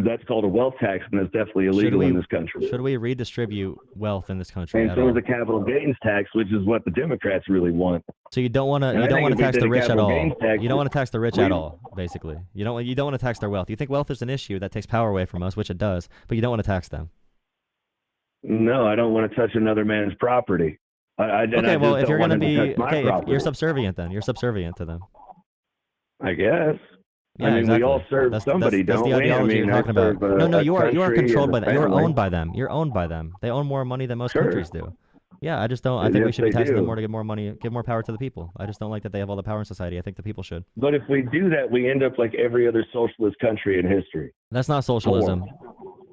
That's called a wealth tax, and that's definitely illegal in this country. Should we redistribute wealth in this country And at so all? is the capital gains tax, which is what the Democrats really want. So you don't want to And I think if we tax did the a rich at capital all. gains tax, You don't want to tax the rich we- at all, basically. You don't want to tax their wealth. You think wealth is an issue that takes power away from us, which it does, but you don't want to tax them. No, I don't want to touch another man's property. Okay, well, if you're going to be if you're subservient then. You're subservient to them. I guess. Yeah, I mean, exactly. we all serve somebody, that's don't the we? I ideology mean, you're I talking about. serve No, a you are country controlled and by a them. You're family. owned by them. You're owned by them. They own more money than most Sure. countries do. Yeah, I just don't. I think we Yes, should be they taxing them do. more to get more money, give more power to the people. I just don't like that they have all the power in society. I think the people should. But if we do that, we end up like every other socialist country in history. That's not socialism.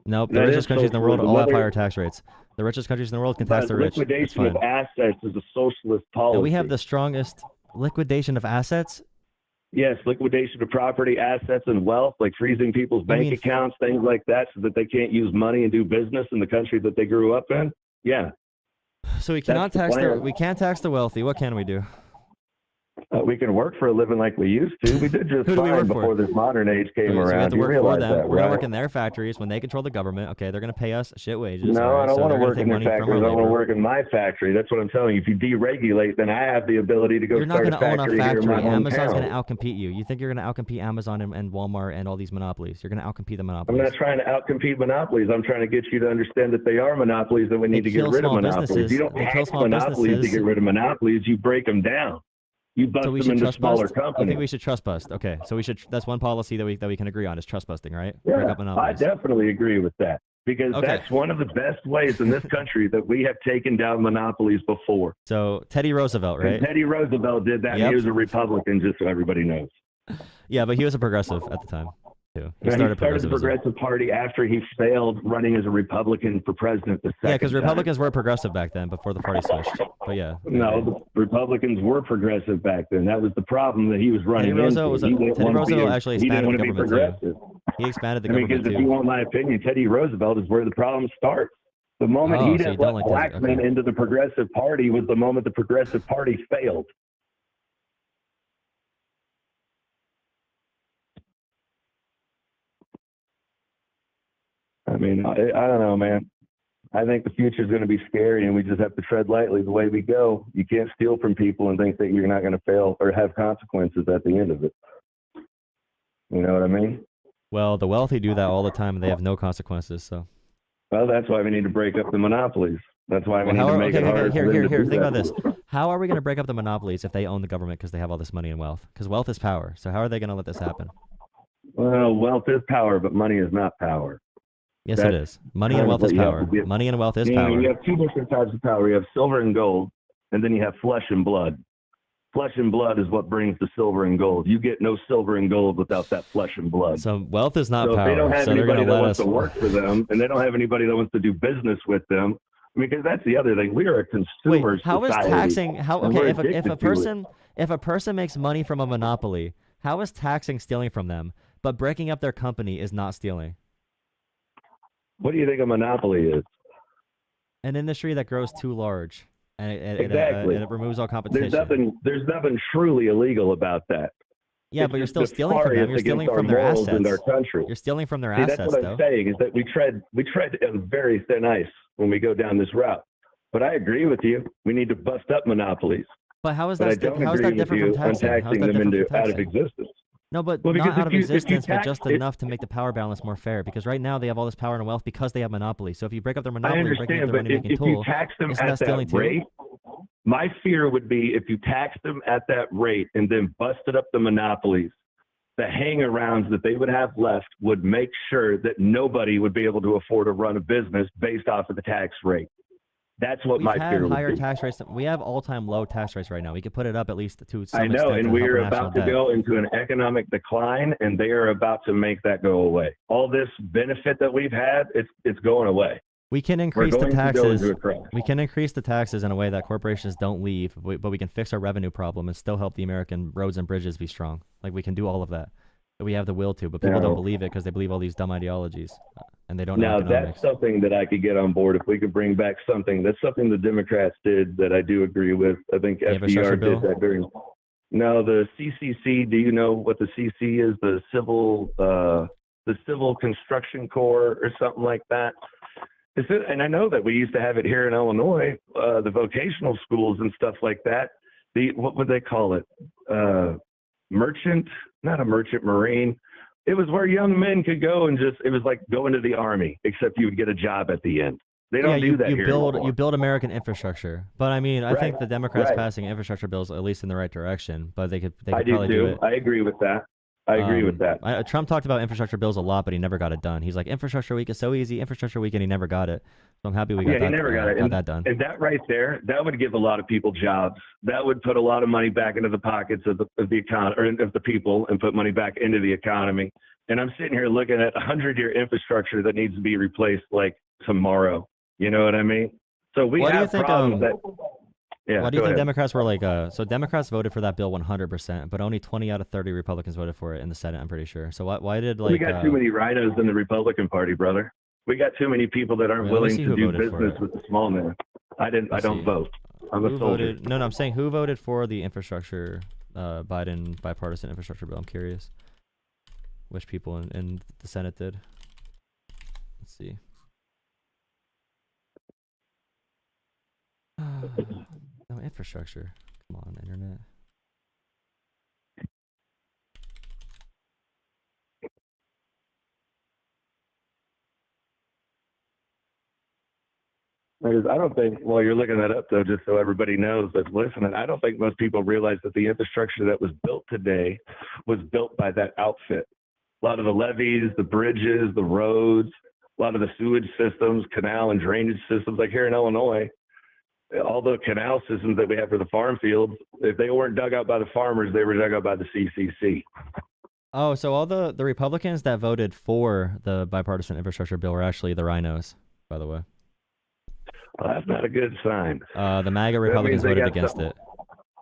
Nope. The That richest is countries in the world socialism. all have Whether- higher tax rates. The richest countries in the world can tax But the rich. It's liquidation of fine. assets is a socialist policy. And we have the strongest liquidation of assets. Yes, liquidation of property, assets, and wealth, like freezing people's bank mean- accounts, things like that, so that they can't use money and do business in the country that they grew up in. Yeah, So we cannot the tax the plan. we can't tax the wealthy. What can we do? we can work for a living like we used to. We did just Who do we fine work for? before this modern age came So we around. have to You work for realize them. that, We're gonna right? work in their factories when they control the government. Okay, they're gonna pay us shit wages. No, all right, I don't so want to they're gonna work take in their money from factories. our I want to labor. work in my factory. That's what I'm telling you. If you deregulate, then I have the ability to go You're not start going to own a factory here in my factory. Amazon's hometown. going to outcompete you. You think you're going to outcompete Amazon and Walmart and all these monopolies? You're going to outcompete the I'm monopolies. not trying to outcompete monopolies. I'm trying to get you to understand that they are monopolies and we need to get kill rid of small monopolies. businesses. You don't They kill have small monopolies to businesses. get rid of monopolies. You break them down. You bust So we them should into trust smaller bust. I companies. think we should trust bust. Okay, so we should. That's one policy that we can agree on is trust busting, right? Yeah, Break up I monopolies. definitely agree with that because Okay. that's one of the best ways in this country that we have taken down monopolies before. So Teddy Roosevelt, right? And Teddy Roosevelt did that. And Yep. he was a Republican, just so everybody knows. Yeah, but he was a progressive at the time too. He And started he started the progressivism. Progressive Party after he failed running as a Republican for president the second Yeah, because time. Republicans were progressive back then before the party switched. But yeah. No, okay. the Republicans were progressive back then. That was the problem that he was running Teddy Roosevelt into. was He didn't Teddy want to Roosevelt be actually he didn't expanded want the to be government progressive. too. He expanded the I mean, government because if you too. want my opinion, Teddy Roosevelt is where the problem starts. The moment Oh, he so didn't you don't let like black Teddy- men okay. into the Progressive Party was the moment the Progressive Party failed. I mean, I don't know, man. I think the future is going to be scary, and we just have to tread lightly the way we go. You can't steal from people and think that you're not going to fail or have consequences at the end of it. You know what I mean? Well, the wealthy do that all the time, and they have no consequences. So. Well, that's why we need to break up the monopolies. That's why we Well, need how to are, make okay, it okay, hard here, for them here, to here. do Think about that. this. How are we going to break up the monopolies if they own the government because they have all this money and wealth? Because wealth is power. So how are they going to let this happen? Well, wealth is power, but money is not power. Yes, That's it is. Money kind and of wealth is what you have power. to get. Money and wealth is You know, power. you have two different types of power. You have silver and gold, and then you have flesh and blood. Flesh and blood is what brings the silver and gold. You get no silver and gold without that flesh and blood. So wealth is not So if power. they don't have So they're going anybody to that let wants us. to work for them, and they don't have anybody that wants to do business with them, because that's the other thing. We are a consumer Wait, how is society. taxing? How and we're okay? addicted to it. If a person makes money from a monopoly, how is taxing stealing from them? But breaking up their company is not stealing. What do you think a monopoly is? An industry that grows too large and Exactly. and it removes all competition. There's nothing truly illegal about that. Yeah, It's but you're just still stealing from them. nefarious You're stealing against from our their morals assets. and our country. You're stealing from their See, assets, that's what though. I'm saying is that we tread on very thin ice when we go down this route. But I agree with you. We need to bust up monopolies. But how is But I that? don't How is agree that with different you from on taxing? How is taxing that them different into from out of taxing? existence. No, but Well, because not out of if you existence, but tax just it- enough to make the power balance more fair. Because right now they have all this power and wealth because they have monopoly. So if you break up their I monopoly, breaking up understand, their but money-making if you tool, tax them isn't at that stealing that too? rate, my fear would be if you tax them at that rate and then busted up the monopolies, the hang-arounds that they would have left would make sure that nobody would be able to afford to run a business based off of the tax rate. That's what We've my had fear would higher be. tax rates. We have all-time low tax rates right now. We could put it up at least to some I know, extent and to we help are our national about to debt. go into an economic decline, and they are about to make that go away. All this benefit that we've had, it's going away. We can We're increase the going to go taxes. into a crisis. We can increase the taxes in a way that corporations don't leave, but we can fix our revenue problem and still help the American roads and bridges be strong. Like we can do all of that. We have the will to, but people don't believe it because they believe all these dumb ideologies, and they don't know Now, economics. that's something that I could get on board if we could bring back something. That's something the Democrats did that I do agree with. I think infrastructure FDR bill? did that during. No, the CCC. Do you know what the CC is? The Civil Construction Corps or something like that. And I know that we used to have it here in Illinois, the vocational schools and stuff like that. What would they call it? Not a merchant marine. It was where young men could go and it was like going to the army, except you would get a job at the end. They don't do that here anymore. You build American infrastructure, but I mean, I think the Democrats right. passing infrastructure bills at least in the right direction, but they could I do probably do too. it. I agree with that. I agree with that. Trump talked about infrastructure bills a lot, but he never got it done. He's like, infrastructure week is so easy, infrastructure week, and he never got it. So I'm happy we got that. He never got that done. And that right there, that would give a lot of people jobs. That would put a lot of money back into the pockets of the economy, or of the people, and put money back into the economy. And I'm sitting here looking at 100-year infrastructure that needs to be replaced like tomorrow. You know what I mean? So we have problems that. Yeah, why do you think ahead. Democrats were like, so Democrats voted for that bill 100%, but only 20 out of 30 Republicans voted for it in the Senate, I'm pretty sure. So why did like... We got too many rhinos in the Republican Party, brother. We got too many people that aren't willing to do business with the small man. I don't vote. I'm a soldier. No, I'm saying who voted for the infrastructure, Biden bipartisan infrastructure bill? I'm curious which people in the Senate did. Let's see. No, infrastructure. Come on, internet. I don't think, while you're looking that up, though, just so everybody knows that's listening, I don't think most people realize that the infrastructure that was built today was built by that outfit. A lot of the levees, the bridges, the roads, a lot of the sewage systems, canal and drainage systems, like here in Illinois, all the canal systems that we have for the farm fields, if they weren't dug out by the farmers, they were dug out by the CCC. Oh, so all the Republicans that voted for the bipartisan infrastructure bill were actually the rhinos, by the way. Well, that's not a good sign. The MAGA Republicans voted against it.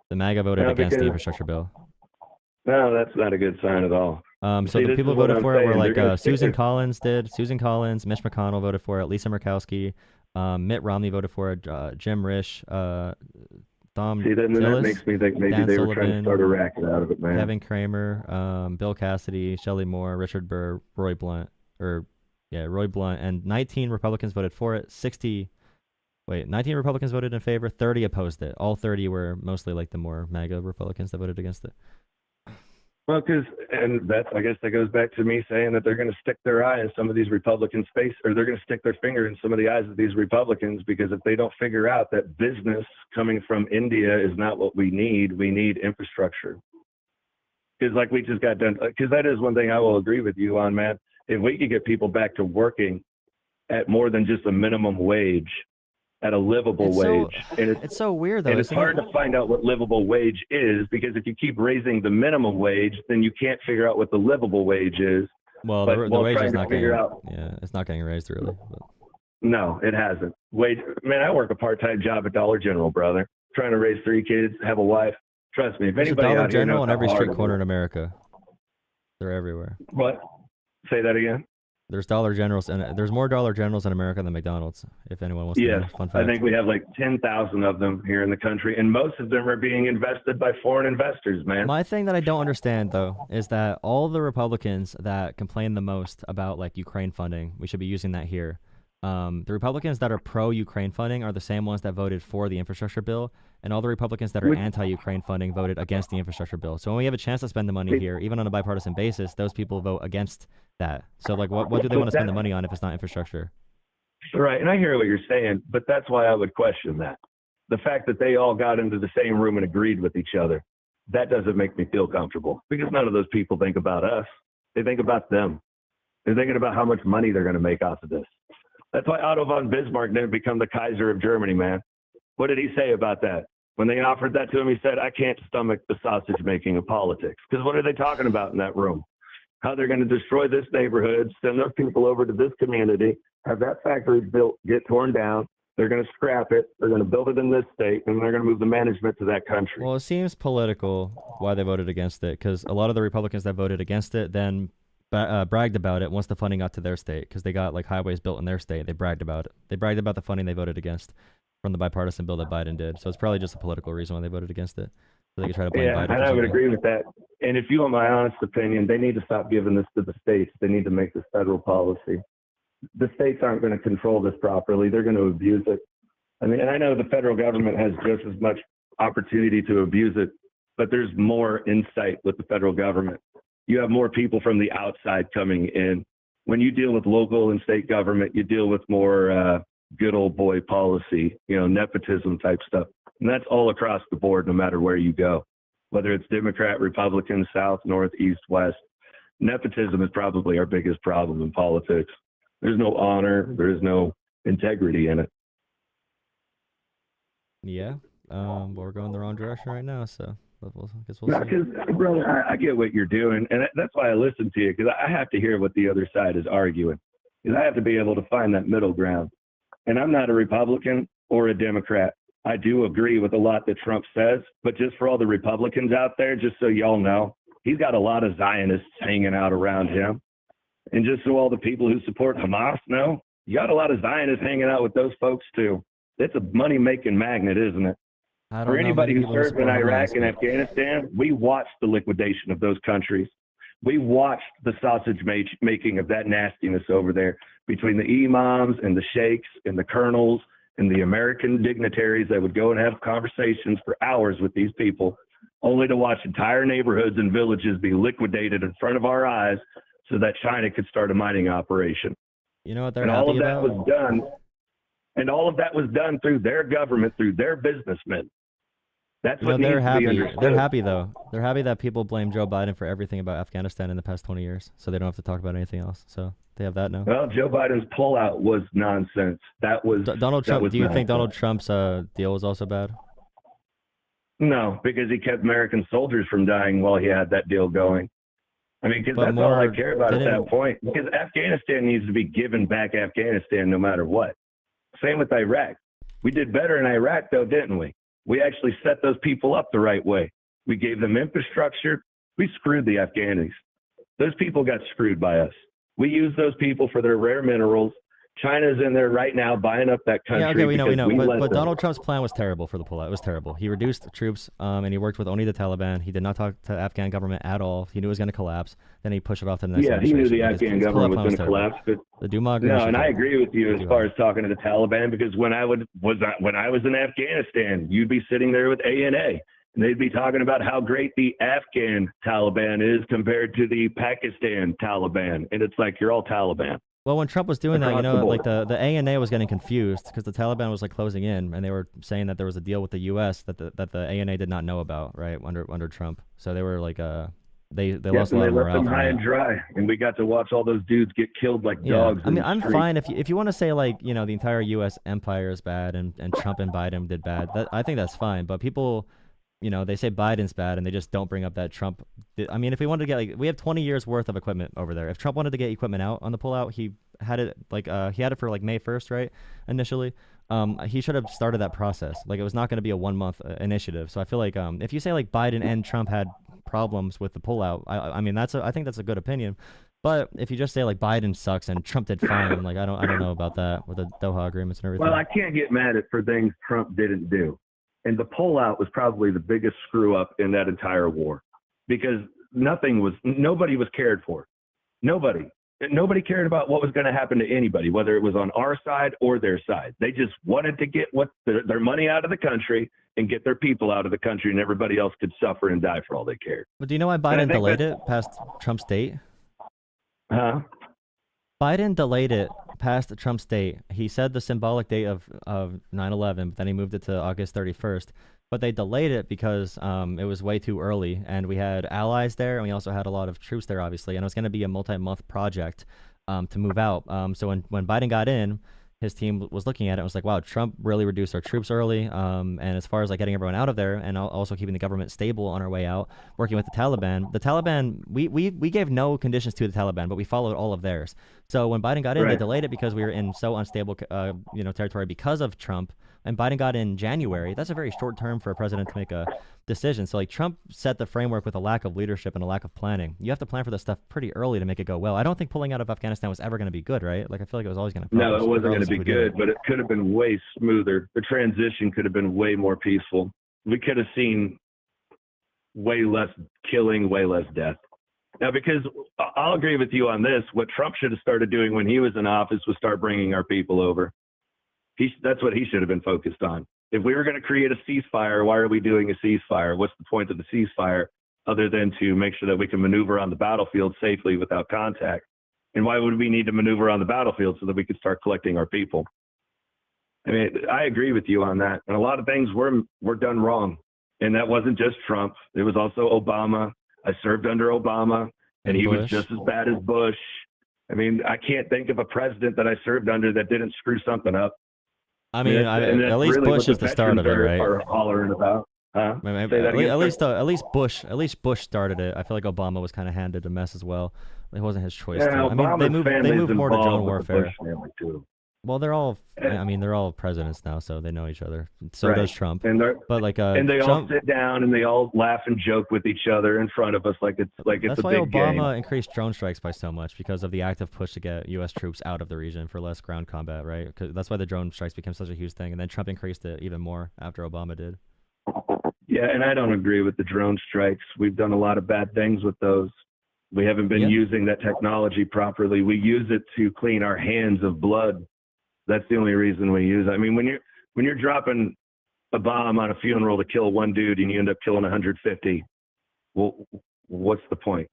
The MAGA voted against the infrastructure bill. No, that's not a good sign at all. So the people who voted for it were like Susan Collins did. Susan Collins, Mitch McConnell voted for it. Lisa Murkowski, Mitt Romney voted for it. Jim Risch, Thom Tillis, that makes me think maybe Dan they Sullivan, were trying to start a racket out of it, man. Kevin Kramer, Bill Cassidy, Shelley Moore, Richard Burr, Roy Blunt, and 19 Republicans voted for it. 19 Republicans voted in favor, 30 opposed it. All 30 were mostly like the more MAGA Republicans that voted against it. Well, I guess that goes back to me saying that they're going to stick their eye in some of these Republicans' face, or they're going to stick their finger in some of the eyes of these Republicans, because if they don't figure out that business coming from India is not what we need infrastructure. Because like we just got done, because that is one thing I will agree with you on, man. If we could get people back to working at more than just a minimum wage, at a livable wage. It's so weird, though. And it's hard to find out what livable wage is, because if you keep raising the minimum wage, then you can't figure out what the livable wage is. Well, the wage is not getting, it's not getting raised, really. But. No, it hasn't. Man, I work a part-time job at Dollar General, brother. Trying to raise 3 kids, have a wife. Trust me, if anybody Dollar out here General knows on every street corner in America. They're everywhere. What? Say that again? There's Dollar Generals, and there's more Dollar Generals in America than McDonald's, if anyone wants to know. Fun fact. I think we have like 10,000 of them here in the country, and most of them are being invested by foreign investors, man. My thing that I don't understand, though, is that all the Republicans that complain the most about like Ukraine funding, we should be using that here. The Republicans that are pro-Ukraine funding are the same ones that voted for the infrastructure bill, and all the Republicans that are anti-Ukraine funding voted against the infrastructure bill. So when we have a chance to spend the money here, even on a bipartisan basis, those people vote against that. So like, what do they want to spend the money on if it's not infrastructure? Right, and I hear what you're saying, but that's why I would question that. The fact that they all got into the same room and agreed with each other, that doesn't make me feel comfortable, because none of those people think about us. They think about them. They're thinking about how much money they're going to make off of this. That's why Otto von Bismarck didn't become the Kaiser of Germany, man. What did he say about that? When they offered that to him, he said, I can't stomach the sausage making of politics. Because what are they talking about in that room? how they're going to destroy this neighborhood, send their people over to this community, have that factory built, get torn down. They're going to scrap it. They're going to build it in this state, and they're going to move the management to that country. Well, it seems political why they voted against it, because a lot of the Republicans that voted against it then bragged about it once the funding got to their state, because they got like highways built in their state. They bragged about it. They bragged about the funding they voted against from the bipartisan bill that Biden did. So it's probably just a political reason why they voted against it. So they could try to blame Biden. Yeah, and I would agree with that. And if you want my honest opinion, they need to stop giving this to the states. They need to make this federal policy. The states aren't going to control this properly. They're going to abuse it. I mean, and I know the federal government has just as much opportunity to abuse it, but there's more insight with the federal government. You have more people from the outside coming in. When you deal with local and state government, you deal with more good old boy policy, nepotism type stuff. And that's all across the board, no matter where you go, whether it's Democrat, Republican, South, North, East, West. Nepotism is probably our biggest problem in politics. There's no honor. There is no integrity in it. Yeah, but we're going the wrong direction right now, so I guess we'll see. Because, brother, I get what you're doing, and that's why I listen to you, because I have to hear what the other side is arguing, because I have to be able to find that middle ground. And I'm not a Republican or a Democrat. I do agree with a lot that Trump says, but just for all the Republicans out there, just so y'all know, he's got a lot of Zionists hanging out around him. And just so all the people who support Hamas know, you got a lot of Zionists hanging out with those folks too. It's a money-making magnet, isn't it? For anybody who served in Iraq and Afghanistan, we watched the liquidation of those countries. We watched the sausage making of that nastiness over there between the imams and the sheikhs and the colonels and the American dignitaries that would go and have conversations for hours with these people, only to watch entire neighborhoods and villages be liquidated in front of our eyes so that China could start a mining operation. You know what they're and happy all of that about? was done. And all of that was done through their government, through their businessmen. That's what they're needs happy. to be understood. They're happy though. They're happy that people blame Joe Biden for everything about Afghanistan in the past 20 years, so they don't have to talk about anything else. So they have that now. Well, Joe Biden's pullout was nonsense. That was Donald Trump. was Do you think nonsense. Donald Trump's deal was also bad? No, because he kept American soldiers from dying while he had that deal going. I mean, because that's all I care about at that point. Because Afghanistan needs to be given back Afghanistan no matter what. Same with Iraq. We did better in Iraq, though, didn't we? We actually set those people up the right way. We gave them infrastructure. We screwed the Afghanis. Those people got screwed by us. We used those people for their rare minerals. China's in there right now buying up that country. Yeah, okay, we know. But them. Donald Trump's plan was terrible for the pullout. It was terrible. He reduced troops, and he worked with only the Taliban. He did not talk to the Afghan government at all. He knew it was going to collapse. Then he pushed it off to the next Yeah, he knew the administration. Afghan government was going to collapse. But the Duma no, and I agree with you as far as talking to the Taliban, because when I was in Afghanistan, you'd be sitting there with ANA, and they'd be talking about how great the Afghan Taliban is compared to the Pakistan Taliban, and it's like you're all Taliban. Well, when Trump was doing that, Across the board. like the ANA was getting confused because the Taliban was like closing in, and they were saying that there was a deal with the U.S. that the ANA did not know about, right, under Trump. So they were like they lost a lot of morale. They left them high and dry, and we got to watch all those dudes get killed like dogs. I mean, I'm fine if you want to say like the entire U.S. empire is bad and Trump and Biden did bad. I think that's fine. But people, they say Biden's bad and they just don't bring up that Trump. I mean, if we wanted to get we have 20 years worth of equipment over there. If Trump wanted to get equipment out on the pullout, he had it he had it for like May 1st, right? Initially, he should have started that process. Like it was not going to be a 1-month initiative. So I feel like if you say like Biden and Trump had problems with the pullout, I mean I think that's a good opinion. But if you just say like Biden sucks and Trump did fine, like I don't know about that with the Doha agreements and everything. Well, I can't get mad at for things Trump didn't do. And the pullout was probably the biggest screw up in that entire war, because nobody was cared for. Nobody cared about what was going to happen to anybody, whether it was on our side or their side. They just wanted to get their money out of the country and get their people out of the country, and everybody else could suffer and die for all they cared. But do you know why Biden delayed it past Trump's date? Huh? Biden delayed it past Trump's date. He said the symbolic date of 9/11, but then he moved it to August 31st. But they delayed it because it was way too early, and we had allies there, and we also had a lot of troops there, obviously, and it was going to be a multi-month project to move out. So when Biden got in, his team was looking at it and was like, wow, Trump really reduced our troops early. And as far as like getting everyone out of there and also keeping the government stable on our way out, working with the Taliban, we gave no conditions to the Taliban, but we followed all of theirs. So when Biden got in, they delayed it because we were in so unstable, territory because of Trump. And Biden got in January. That's a very short term for a president to make a decision. So like Trump set the framework with a lack of leadership and a lack of planning. You have to plan for this stuff pretty early to make it go well. I don't think pulling out of Afghanistan was ever going to be good, right? Like I feel like it was always going to. No, it wasn't going to be good, but it could have been way smoother. The transition could have been way more peaceful. We could have seen way less killing, way less death. Now, because I'll agree with you on this, what Trump should have started doing when he was in office was start bringing our people over. That's what he should have been focused on. If we were going to create a ceasefire, why are we doing a ceasefire? What's the point of the ceasefire other than to make sure that we can maneuver on the battlefield safely without contact? And why would we need to maneuver on the battlefield so that we could start collecting our people? I mean, I agree with you on that. And a lot of things were done wrong. And that wasn't just Trump. It was also Obama. I served under Obama, and he was just as bad as Bush. I mean, I can't think of a president that I served under that didn't screw something up. I mean, at least really Bush is the start of it, right? Are hollering about. Huh? At least Bush started it. I feel like Obama was kind of handed a mess as well. It wasn't his choice. Yeah, I mean, they moved more to drone warfare. Well, they're all presidents now, so they know each other. So does Trump. And they all sit down and they all laugh and joke with each other in front of us like it's a big game. That's why Obama increased drone strikes by so much, because of the active push to get U.S. troops out of the region for less ground combat, right? Because that's why the drone strikes became such a huge thing, and then Trump increased it even more after Obama did. Yeah, and I don't agree with the drone strikes. We've done a lot of bad things with those. We haven't been using that technology properly. We use it to clean our hands of blood. That's the only reason we use it. I mean, when you're dropping a bomb on a funeral to kill one dude and you end up killing 150, well, what's the point?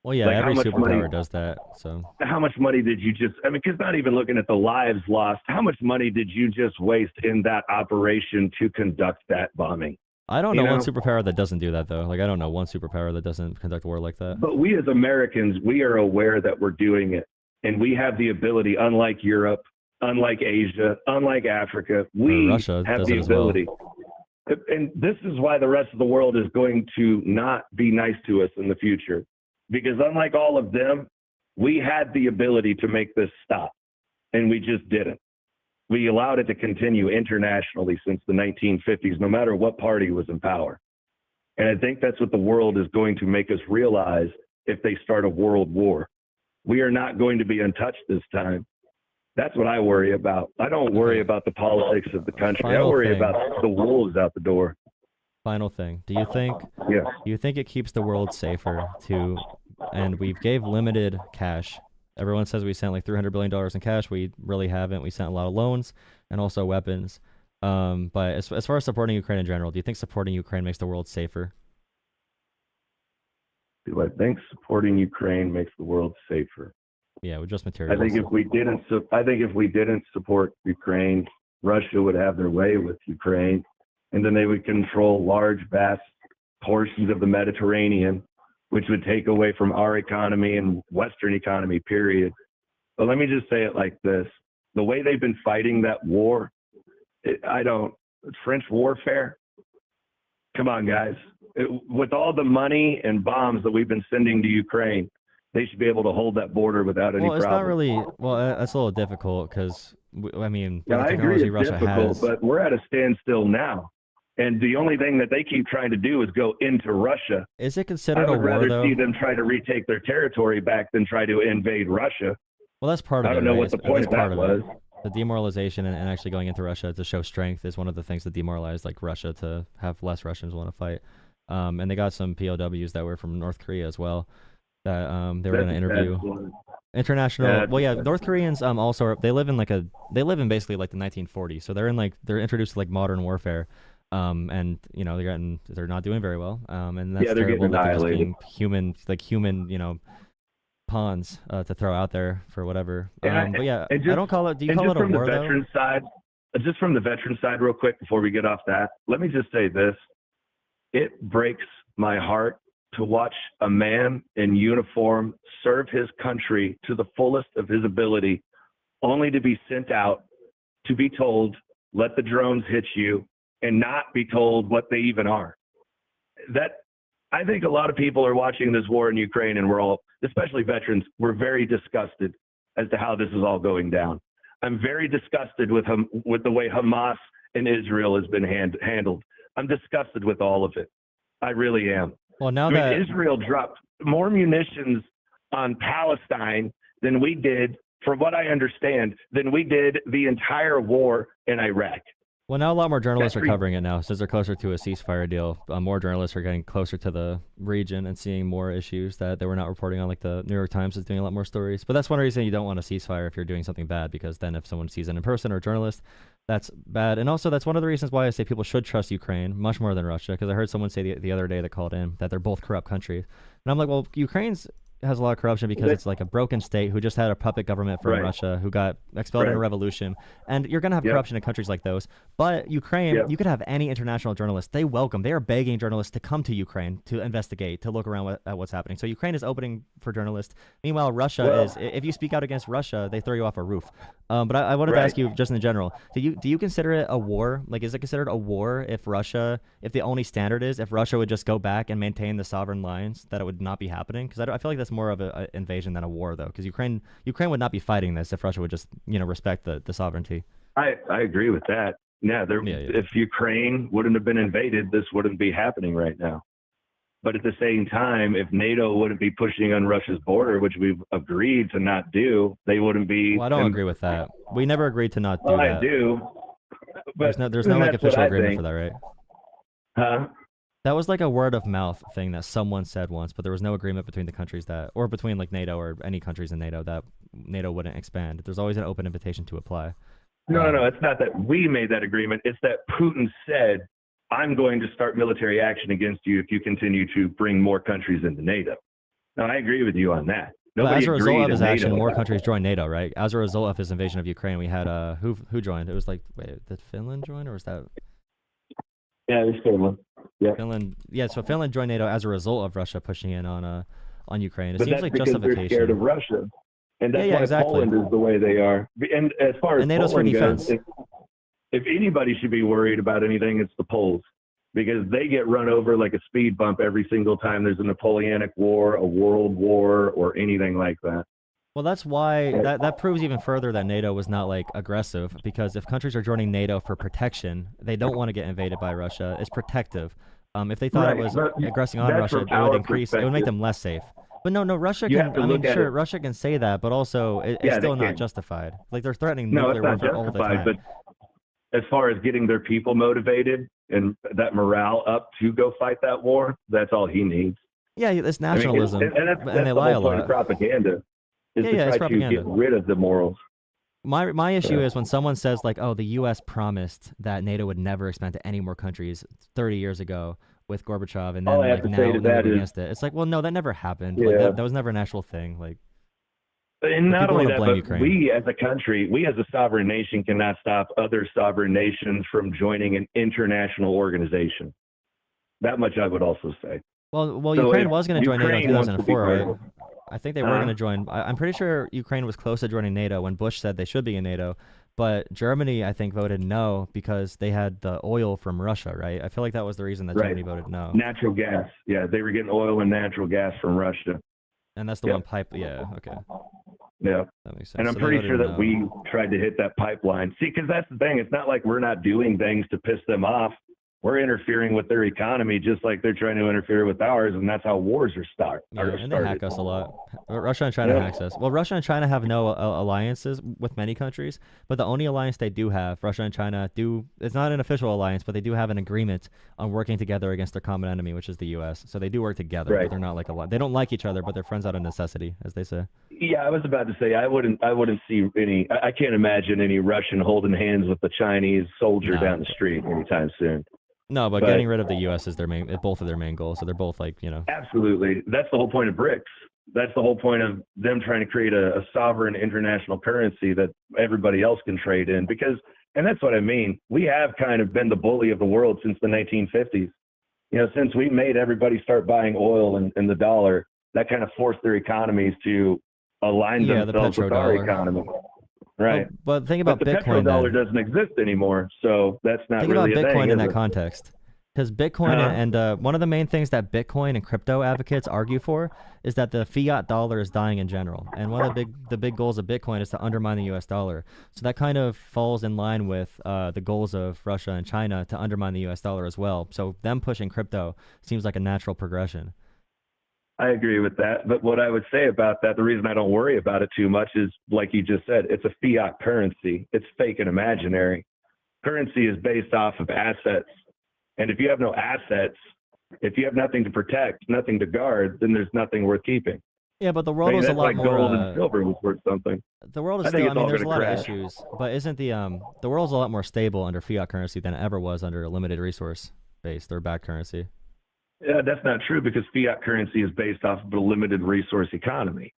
Well, yeah, every superpower does that. So how much money did you just? I mean, because not even looking at the lives lost, how much money did you just waste in that operation to conduct that bombing? I don't know one superpower that doesn't do that, though. Like, I don't know one superpower that doesn't conduct war like that. But we as Americans, we are aware that we're doing it, and we have the ability, unlike Europe, unlike Asia, unlike Africa, we Russia have the ability. Well. And this is why the rest of the world is going to not be nice to us in the future. Because unlike all of them, we had the ability to make this stop, and we just didn't. We allowed it to continue internationally since the 1950s, no matter what party was in power. And I think that's what the world is going to make us realize if they start a world war. We are not going to be untouched this time. That's what I worry about. I don't worry about the politics of the country. I worry about the wolves out the door. Final thing. Do you think it keeps the world safer and we've gave limited cash. Everyone says we sent like $300 billion in cash. We really haven't. We sent a lot of loans and also weapons. But as far as supporting Ukraine in general, do you think supporting Ukraine makes the world safer? Do I think supporting Ukraine makes the world safer? Yeah, with just materials. I think if we didn't support Ukraine, Russia would have their way with Ukraine, and then they would control large, vast portions of the Mediterranean, which would take away from our economy and Western economy, period. But let me just say it like this. The way they've been fighting that war, French warfare, come on, guys. With all the money and bombs that we've been sending to Ukraine, they should be able to hold that border without any problem. It's not really, that's a little difficult because, I mean, yeah, I agree it's difficult, but we're at a standstill now. And the only thing that they keep trying to do is go into Russia. Is it considered a war, though? I would rather see them try to retake their territory back than try to invade Russia. Well, that's part of it. I don't know what the point of that was. The demoralization and actually going into Russia to show strength is one of the things that demoralized like Russia to have less Russians want to fight. And they got some POWs that were from North Korea as well that they were going to interview. International. Well, yeah, North Koreans also they live in basically like the 1940s. So they're introduced to like modern warfare. And you know they're not doing very well. And that's they're getting annihilated. Human, pawns to throw out there for whatever. But yeah, I don't call it. Do you call it a war though? Just from the veteran side, real quick before we get off that, let me just say this: it breaks my heart to watch a man in uniform serve his country to the fullest of his ability, only to be sent out to be told, let the drones hit you, and not be told what they even are. I think a lot of people are watching this war in Ukraine, and we're all, especially veterans, we're very disgusted as to how this is all going down. I'm very disgusted with the way Hamas and Israel has been handled. I'm disgusted with all of it. I really am. Well, now that Israel dropped more munitions on Palestine than we did, from what I understand, than we did the entire war in Iraq. Well, now a lot more journalists are covering it now, since they're closer to a ceasefire deal. More journalists are getting closer to the region and seeing more issues that they were not reporting on. Like the New York Times is doing a lot more stories. But that's one reason you don't want a ceasefire if you're doing something bad, because then if someone sees it in person or a journalist, that's bad. And also, that's one of the reasons why I say people should trust Ukraine much more than Russia, because I heard someone say the other day that called in that they're both corrupt countries. And I'm like, well, Ukraine's has a lot of corruption because it's like a broken state who just had a puppet government from Russia who got expelled in a revolution. And you're going to have corruption in countries like those. But Ukraine, you could have any international journalist. They are begging journalists to come to Ukraine to investigate, to look around at what's happening. So Ukraine is opening for journalists. Meanwhile, Russia is, if you speak out against Russia, they throw you off a roof. But I wanted to ask you, just in general, do you consider it a war? Like, is it considered a war if the only standard is if Russia would just go back and maintain the sovereign lines, that it would not be happening? Because I feel like that's more of an invasion than a war, though, because Ukraine would not be fighting this if Russia would just respect the sovereignty. I agree with that. If Ukraine wouldn't have been invaded, this wouldn't be happening right now. But at the same time, if NATO wouldn't be pushing on Russia's border, which we've agreed to not do, they wouldn't be. Well, I don't agree with that. We never agreed to not do that. I do. But there's no like official agreement for that, right? Huh? That was like a word of mouth thing that someone said once, but there was no agreement between the countries or between like NATO or any countries in NATO that NATO wouldn't expand. There's always an open invitation to apply. No. It's not that we made that agreement. It's that Putin said, I'm going to start military action against you if you continue to bring more countries into NATO. Now, I agree with you on that. But as a result of his action, more countries joined NATO, right? As a result of his invasion of Ukraine, we had who joined? It was like, wait, did Finland join, or was that? Yeah, it was Finland. Yeah. Finland. Yeah, so Finland joined NATO as a result of Russia pushing in on Ukraine. But seems like because justification. They're scared of Russia, and that's why exactly. Poland is the way they are. And as far as NATO's Poland for defense. goes, if anybody should be worried about anything, it's the Poles, because they get run over like a speed bump every single time there's a Napoleonic War, a World War, or anything like that. Well, that's why that proves even further that NATO was not like aggressive, because if countries are joining NATO for protection, they don't want to get invaded by Russia. It's protective. If they thought it was aggressing on Russia, it would make them less safe. But no, Russia can. I mean, sure, Russia can say that, but also it's still not justified. Like they're threatening nuclear warfare all the time. But as far as getting their people motivated and that morale up to go fight that war, that's all he needs. Yeah, it's nationalism, that's and they lie a lot. Propaganda. Is to try to get rid of the morals. My issue is when someone says like, oh, the U.S. promised that NATO would never expand to any more countries 30 years ago with Gorbachev, and then like now they're against it. It's like, well, no, that never happened. Yeah. Like that was never an actual thing. Like, and not only that, but Ukraine. we as a country, we as a sovereign nation cannot stop other sovereign nations from joining an international organization. That much I would also say. Well, so Ukraine was going to join NATO in 2004, right? I think they were going to join. I'm pretty sure Ukraine was close to joining NATO when Bush said they should be in NATO. But Germany, I think, voted no because they had the oil from Russia, right? I feel like that was the reason that Germany voted no. Natural gas. Yeah, they were getting oil and natural gas from Russia. And that's the one pipe. Yeah, okay. Yeah. That makes sense. And I'm pretty sure that we tried to hit that pipeline. See, because that's the thing. It's not like we're not doing things to piss them off. We're interfering with their economy just like they're trying to interfere with ours, and that's how wars are started. And they hack us a lot. Russia and China hacks us. Well, Russia and China have no alliances with many countries, but the only alliance they do have, Russia and China it's not an official alliance, but they do have an agreement on working together against their common enemy, which is the U.S. So they do work together, but they're not like they don't like each other, but they're friends out of necessity, as they say. Yeah, I was about to say I wouldn't see any. I can't imagine any Russian holding hands with the Chinese soldier down the street anytime soon. No, but getting rid of the U.S. is both of their main goals. So they're both like, Absolutely. That's the whole point of BRICS. That's the whole point of them trying to create a sovereign international currency that everybody else can trade in. And that's what I mean. We have kind of been the bully of the world since the 1950s. Since we made everybody start buying oil and the dollar, that kind of forced their economies to align themselves with our economy. Right. But think But about the Bitcoin petrodollar then. doesn't exist anymore, so that's not Think really about a thing, Bitcoin in is that it? context. Because Bitcoin and one of the main things that Bitcoin and crypto advocates argue for is that the fiat dollar is dying in general. And one of the big goals of Bitcoin is to undermine the US dollar. So that kind of falls in line with the goals of Russia and China to undermine the US dollar as well. So them pushing crypto seems like a natural progression. I agree with that. But what I would say about that, the reason I don't worry about it too much is, like you just said, it's a fiat currency. It's fake and imaginary. Currency is based off of assets. And if you have no assets, if you have nothing to protect, nothing to guard, then there's nothing worth keeping. Yeah, but the world is a that's lot like more. gold and silver was worth something. The world is I think still. it's I mean, all there's a gonna lot of crash. issues, but isn't the world's a lot more stable under fiat currency than it ever was under a limited resource based or backed currency? Yeah, that's not true because fiat currency is based off of a limited resource economy.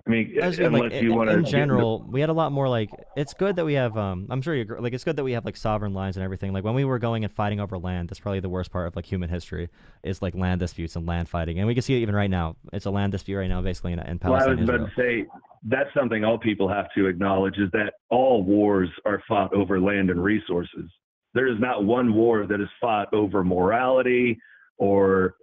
I mean, I just mean, unless like, you want to. in general, we had a lot more like. It's good that we have. I'm sure you like. It's good that we have like sovereign lines and everything. Like when we were going and fighting over land, that's probably the worst part of like human history is like land disputes and land fighting. And we can see it even right now. It's a land dispute right now, basically in Well, I Palestine. was about Israel. to say that's something all people have to acknowledge is that all wars are fought over land and resources. There is not one war that is fought over morality or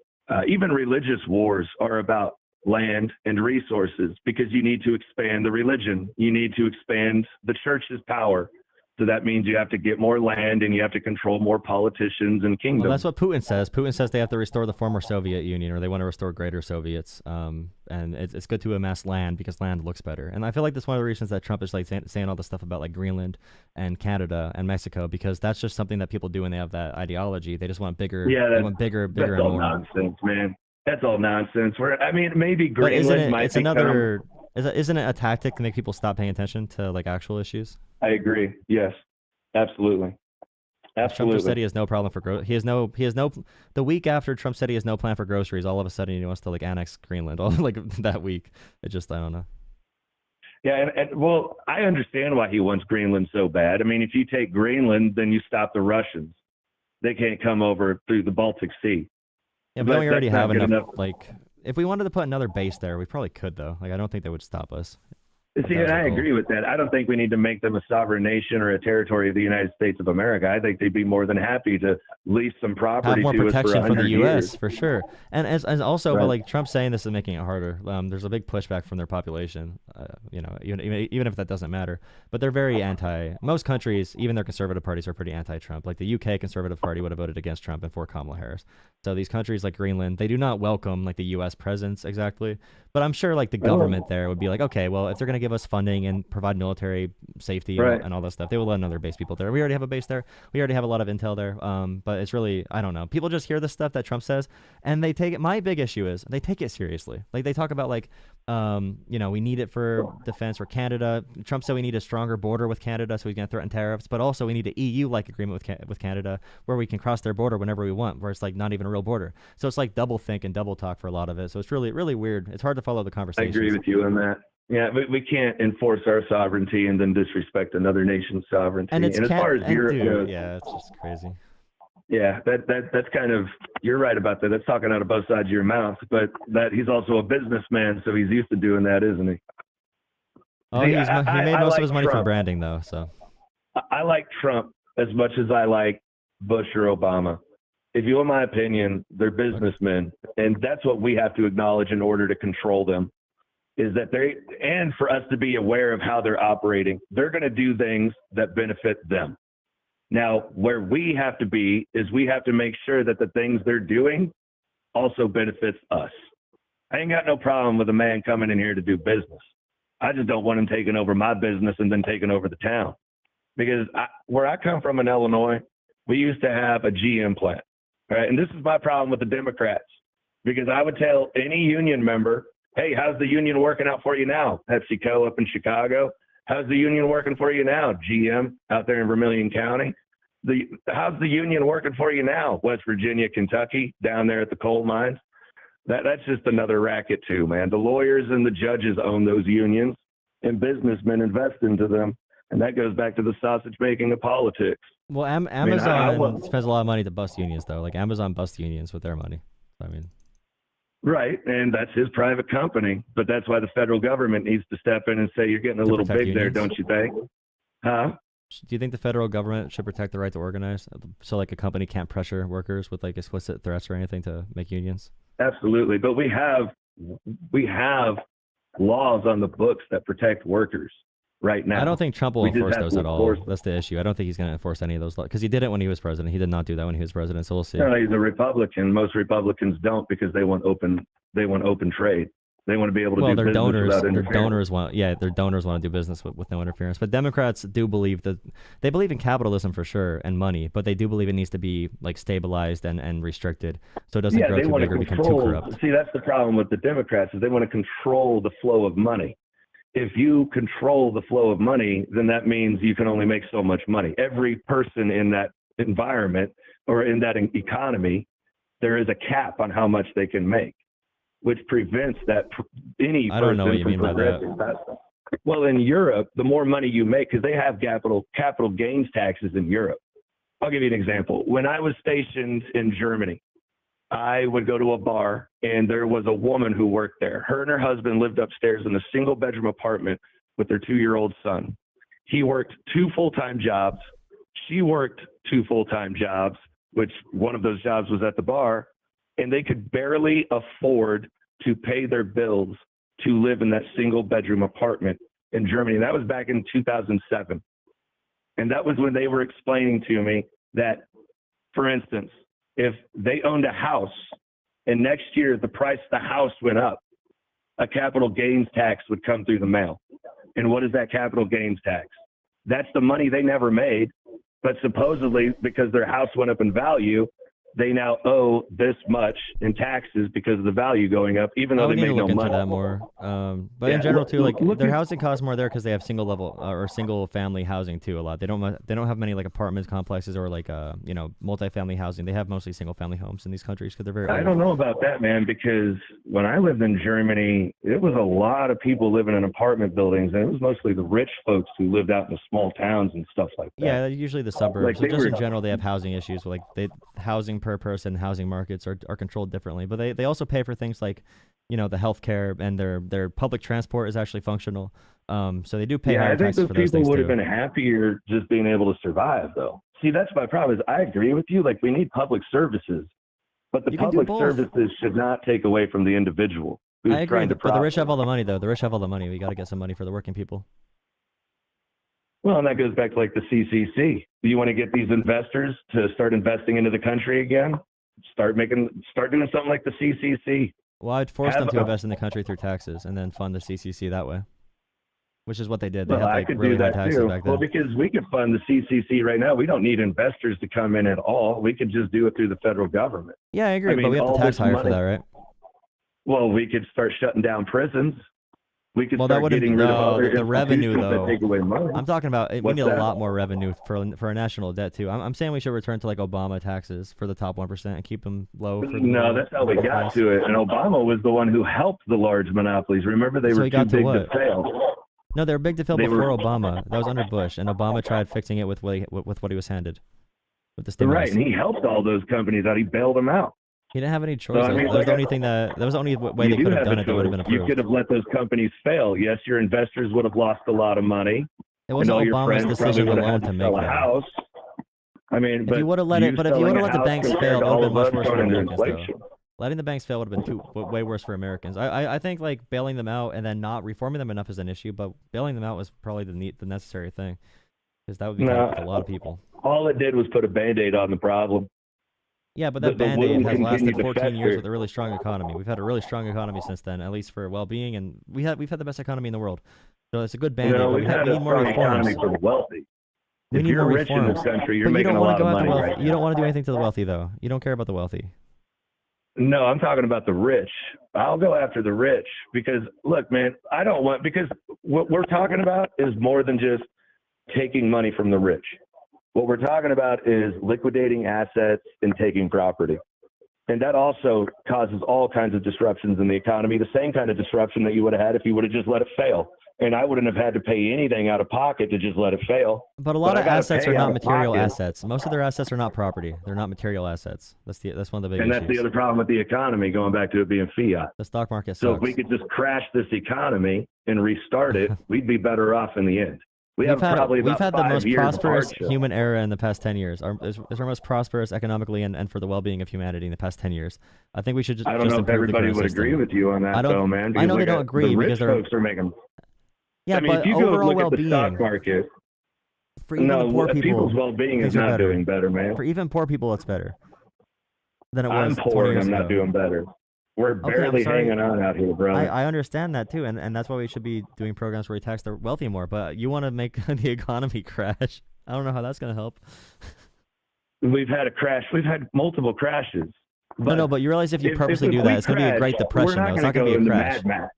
even religious wars are about land and resources because you need to expand the religion. You need to expand the church's power. So that means you have to get more land and you have to control more politicians and kingdoms. Well, that's what Putin says. Putin says they have to restore the former Soviet Union, or they want to restore greater Soviets. And it's good to amass land because land looks better. And I feel like that's one of the reasons that Trump is like saying all this stuff about like Greenland and Canada and Mexico, because that's just something that people do when they have that ideology. They just want bigger. Yeah, they want bigger that's and all more. nonsense, man. That's all nonsense. I mean, maybe But isn't Greenland it? might It's become. another. Isn't it a tactic to make people stop paying attention to like actual issues? I agree. Yes, absolutely. Trump just said he Absolutely. has no problem for he has no the week after Trump said he has no plan for groceries, all of a sudden he wants to like annex Greenland all like that week. It just I don't know. Yeah, and well, I understand why he wants Greenland so bad. I mean, if you take Greenland, then you stop the Russians. They can't come over through the Baltic Sea. Yeah, but But don't we already that's not have good enough, enough. like if we wanted to put another base there, we probably could though. Like I don't think they would stop us. See, that was and our I goal. agree with that. I don't think we need to make them a sovereign nation or a territory of the United States of America. I think they'd be more than happy to lease some Have property more to us for protection from 100 the U.S. years. for sure, and as also, but Right. like Trump saying this is making it harder. There's a big pushback from their population. Even if that doesn't matter, but they're very anti. Most countries, even their conservative parties, are pretty anti-Trump. Like the UK Conservative Party would have voted against Trump and for Kamala Harris. So these countries like Greenland, they do not welcome like the U.S. presence exactly. But I'm sure like the government there would be like, okay, well, if they're going to give us funding and provide military safety Right. and all that stuff, they will let another base people there. We already have a base there. We already have a lot of intel there. But it's really, I don't know. People just hear the stuff that Trump says and they take it. My big issue is they take it seriously. Like they talk about like, we need it for defense for Canada. Trump said we need a stronger border with Canada, so he's going to threaten tariffs. But also we need an EU-like agreement with Canada where we can cross their border whenever we want, where it's like not even a real border. So it's like double think and double talk for a lot of it. So it's really, really weird. It's hard to follow the I conversation. agree with you on that. Yeah, we can't enforce our sovereignty and then disrespect another nation's sovereignty. And it's as far as Europe goes, yeah, it's just crazy. yeah, that's kind of, you're right about that. That's talking out of both sides of your mouth. But that he's also a businessman, so he's used to doing that, isn't he? Oh, See, he made I most like of his money from Trump. branding though. So I like Trump as much as I like Bush or Obama. If you want my opinion, they're businessmen, and that's what we have to acknowledge in order to control them. Is that and for us to be aware of how they're operating, they're going to do things that benefit them. Now, where we have to be is we have to make sure that the things they're doing also benefits us. I ain't got no problem with a man coming in here to do business. I just don't want him taking over my business and then taking over the town. Because where I come from in Illinois, we used to have a GM plant, right? And this is my problem with the Democrats, because I would tell any union member, hey, how's the union working out for you now? PepsiCo up in Chicago. How's the union working for you now? GM out there in Vermilion County. How's the union working for you now? West Virginia, Kentucky, down there at the coal mines. That's just another racket too, man. The lawyers and the judges own those unions, and businessmen invest into them. And that goes back to the sausage making of politics. well, Amazon spends a lot of money to bust unions though. Like Amazon busts unions with their money. I mean, Right, and that's his private company. But that's why the federal government needs to step in and say, you're getting a To little protect big there, unions? don't you think? Huh? Do you think the federal government should protect the right to organize? So like a company can't pressure workers with like explicit threats or anything to make unions? Absolutely. But we have laws on the books that protect workers right now. I don't think Trump will We just enforce have those to at all. enforce them. That's the issue. I don't think he's going to enforce any of those laws because he did it when he was president. He did not do that when he was president. So we'll see. No, he's a Republican. Most Republicans don't because they want open trade. They want to be able to Well, do their business donors, without their interference. donors want, yeah, their donors want to do business with no interference. But Democrats do believe that they believe in capitalism for sure and money, but they do believe it needs to be like stabilized and restricted so it doesn't grow they too want big to or become too control. corrupt. See, that's the problem with the Democrats is they want to control the flow of money. If you control the flow of money, then that means you can only make so much money. Every person in that environment or in that economy, there is a cap on how much they can make, which prevents any I don't know what you person mean by from progressing faster. Well, in Europe, the more money you make, because they have capital gains taxes in Europe. I'll give you an example. When I was stationed in Germany, I would go to a bar and there was a woman who worked there. Her and her husband lived upstairs in a single bedroom apartment with their 2-year-old son. He worked 2 full-time jobs. She worked 2 full-time jobs, which one of those jobs was at the bar, and they could barely afford to pay their bills to live in that single bedroom apartment in Germany. That was back in 2007. And that was when they were explaining to me that, for instance, if they owned a house and next year the price of the house went up, a capital gains tax would come through the mail. And what is that capital gains tax? That's the money they never made, but supposedly because their house went up in value, they now owe this much in taxes because of the value going up, even though We they need to made no look into money. that more. But Yeah, in general too, like look their at- housing costs more there because they have single level or single family housing too a lot. They don't have many like apartment complexes or like multifamily housing. They have mostly single family homes in these countries because they're very I old. don't know about that, man, because when I lived in Germany, it was a lot of people living in apartment buildings, and it was mostly the rich folks who lived out in the small towns and stuff like that. Yeah, usually the suburbs. Like, So they just in were- general, they have housing issues. Like housing per person, housing markets are controlled differently. But they also pay for things like, the healthcare, and their public transport is actually functional. So they do pay Yeah, higher I think taxes those for those people things would too. have been happier just being able to survive, though. See, that's my problem. Is I agree with you. Like, we need public services, but the You can do public both. services should not take away from the individual who's I agree, trying to but the rich profit. have all the money though. The rich have all the money. We got to get some money for the working people. Well, and that goes back to like the CCC. Do you want to get these investors to start investing into the country again? Start doing something like the CCC. Well, I'd force them Have to a- invest in the country through taxes and then fund the CCC that way, which is what they did. They Well, had I like could really do high that taxes too. back Well, then. because we could fund the CCC right now. We don't need investors to come in at all. We could just do it through the federal government. Yeah, I agree, I but mean, we have to all tax this higher for money- that, right? Well, we could start shutting down prisons. We could Well, that start wouldn't getting rid of other the revenue institutions though. that take away money. I'm talking about we What's need that? a lot more revenue for our national debt too. I'm saying we should return to like Obama taxes for the top 1% and keep them low. For the No, middle- that's how we middle got class. to it. And Obama was the one who helped the large monopolies. Remember, they So were he too got to big what? to fail. No, they were big to fail They before were- Obama. That was under Bush, and Obama tried fixing it with what he was handed, with the Right, stimulus. and he helped all those companies out. He bailed them out. He didn't have any choice. I mean, that was the only thing that was the only way You they do could have have done a it that would have been choice. You approved. could have let those companies fail. Yes, your investors would have lost a lot of money. It And wasn't all your Obama's friends probably decision would have alone had to make sell a that. house. I mean, If you would have let it, but if you would have let the banks fail, that would have been much worse for Americans, though. Letting the banks fail would have been way worse for Americans. I think like bailing them out and then not reforming them enough is an issue, but bailing them out was probably the necessary thing, because that would be tough with a lot of people. All it did was put a Band-Aid on the problem. Yeah, but that The Band-Aid wound has lasted continued to 14 years fester. with a really strong economy. We've had a really strong economy since then, at least for well-being, and we've had the best economy in the world. So it's a good Band-Aid, but We've had we a need more strong reforms. economy for the wealthy. We If need you're more rich in reforms. this country, you're But you making don't a want lot to go of after money wealthy. right You now. don't want to do anything to the wealthy, though. You don't care about the wealthy. No, I'm talking about the rich. I'll go after the rich because, look, man, I don't want, because what we're talking about is more than just taking money from the rich. What we're talking about is liquidating assets and taking property. And that also causes all kinds of disruptions in the economy, the same kind of disruption that you would have had if you would have just let it fail. And I wouldn't have had to pay anything out of pocket to just let it fail. But a lot I of gotta assets pay are out not of material pocket. assets. Most of their assets are not property. They're not material assets. That's one of the big And issues. that's the other problem with the economy, going back to it being fiat. The stock market So sucks. if we could just crash this economy and restart it, we'd be better off in the end. We've had the most prosperous hardship. human era in the past 10 years. It's our most prosperous economically and for the well-being of humanity in the past 10 years. I think we should just I don't know if improve the everybody current would system. agree with you on that, though, man. I know they because don't agree the rich because they're folks are making. yeah, I mean, but if you go overall look at the well-being stock market, for even the poor people, people's well-being is things are not better. doing better, man. For even poor people, it's better than it I'm was poor 20 and years I'm ago. not doing better. We're Okay, I'm barely sorry. hanging on out here, brother. I understand that too, and that's why we should be doing programs where we tax the wealthy more. But you want to make the economy crash? I don't know how that's going to help. We've had a crash. We've had multiple crashes. But you realize if you purposely do we that, it's going to be a crash, Great Depression. We're Though. It's not not going to go be a into crash. Mad Max.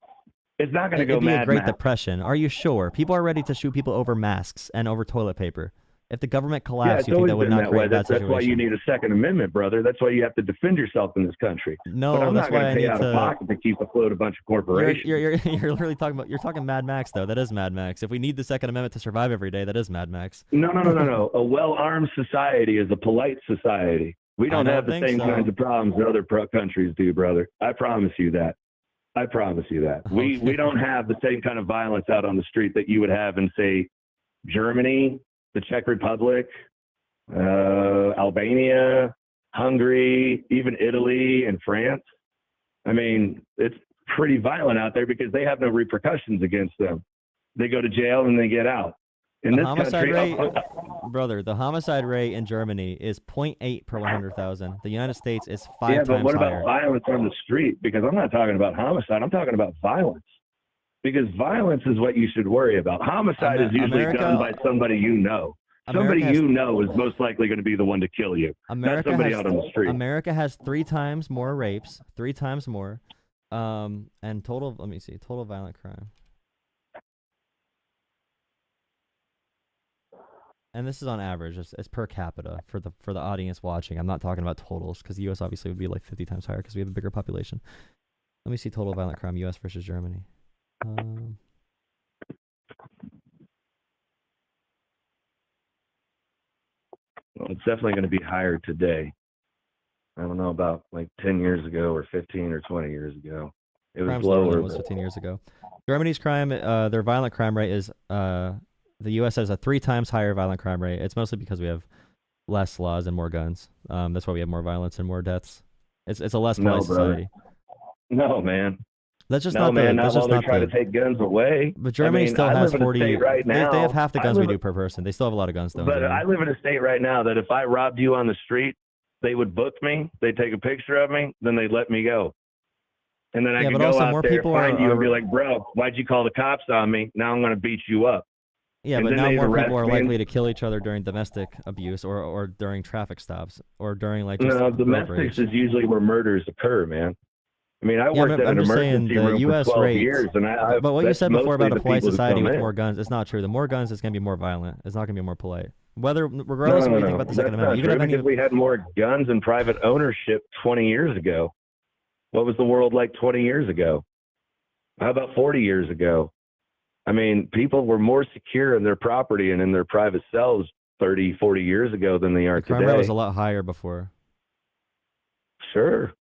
It's not going to go It'd be a Mad Great Max. Depression. Are you sure? People are ready to shoot people over masks and over toilet paper. If the government Yeah, collapsed, it's you think always that would been not that create way. a bad That's situation? why you need a Second Amendment, brother. That's why you have to defend yourself in this country. No, but I'm that's not why I going to pay need out to. of pocket to keep afloat a bunch of corporations. You're literally talking Mad Max though. That is Mad Max. If we need the Second Amendment to survive every day, that is Mad Max. No. A well-armed society is a polite society. We don't have the think same so. kinds of problems that other countries do, brother. I promise you that. I promise you that. Okay. We don't have the same kind of violence out on the street that you would have in, say, Germany, the Czech Republic, Albania, Hungary, even Italy and France. I mean, it's pretty violent out there because they have no repercussions against them. They go to jail and they get out. In The this homicide country, rate, brother, the homicide rate in Germany is 0.8 per 100,000. The United States is 5 yeah, times but what higher. about violence on the street? Because I'm not talking about homicide. I'm talking about violence. Because violence is what you should worry about. Homicide is usually done by somebody you know. Somebody you know is most likely going to be be the one to kill you. Not somebody out on the street. America has 3 times more rapes, 3 times more, and total. Let me see, total violent crime. And this is on average. It's per capita for the audience watching. I'm not talking about totals because the U.S. obviously would be like 50 times higher because we have a bigger population. Let me see total violent crime U.S. versus Germany. Well, it's definitely going to be higher today. I don't know about like 10 years ago or 15 or 20 years ago. It was Crime's lower than lower. it was 15 years ago. Germany's crime, their violent crime rate is the U.S. has a 3 times higher violent crime rate. It's mostly because we have less laws and more guns. That's why we have more violence and more deaths. It's a less polite society. No, man. That's just No, not man. the. That's Not while just they're not trying the. to take guns away. But Germany I mean, still I has live in a 40. state right now. They have half the I guns we live do in- per person. They still have a lot of guns though. in But Germany. I live in a state right now that if I robbed you on the street, they would book me, they'd take a picture of me, then they'd let me go. And then I Yeah, could but go also out more there, people find you, and be are- like, bro, why'd you call the cops on me? Now I'm going to beat you up. Yeah, and but then now they'd more arrest people are me and- likely to kill each other during domestic abuse or during traffic stops or during like just No, road domestics rage. is usually where murders occur, man. I mean, I Yeah, worked at I'm an just saying emergency the room U.S. for 12 rate. years, and But what you that's said before mostly about a the polite people who society come with in. more guns, it's not true. The more guns, it's going to be more violent. It's not going to be more polite. Regardless No, of what you think no. about the Second That's Amendment, not you could true have any. because we had more guns and private ownership 20 years ago. What was the world like 20 years ago? How about 40 years ago? I mean, people were more secure in their property and in their private selves 30, 40 years ago than they are The crime today. rate was a lot higher before. Sure.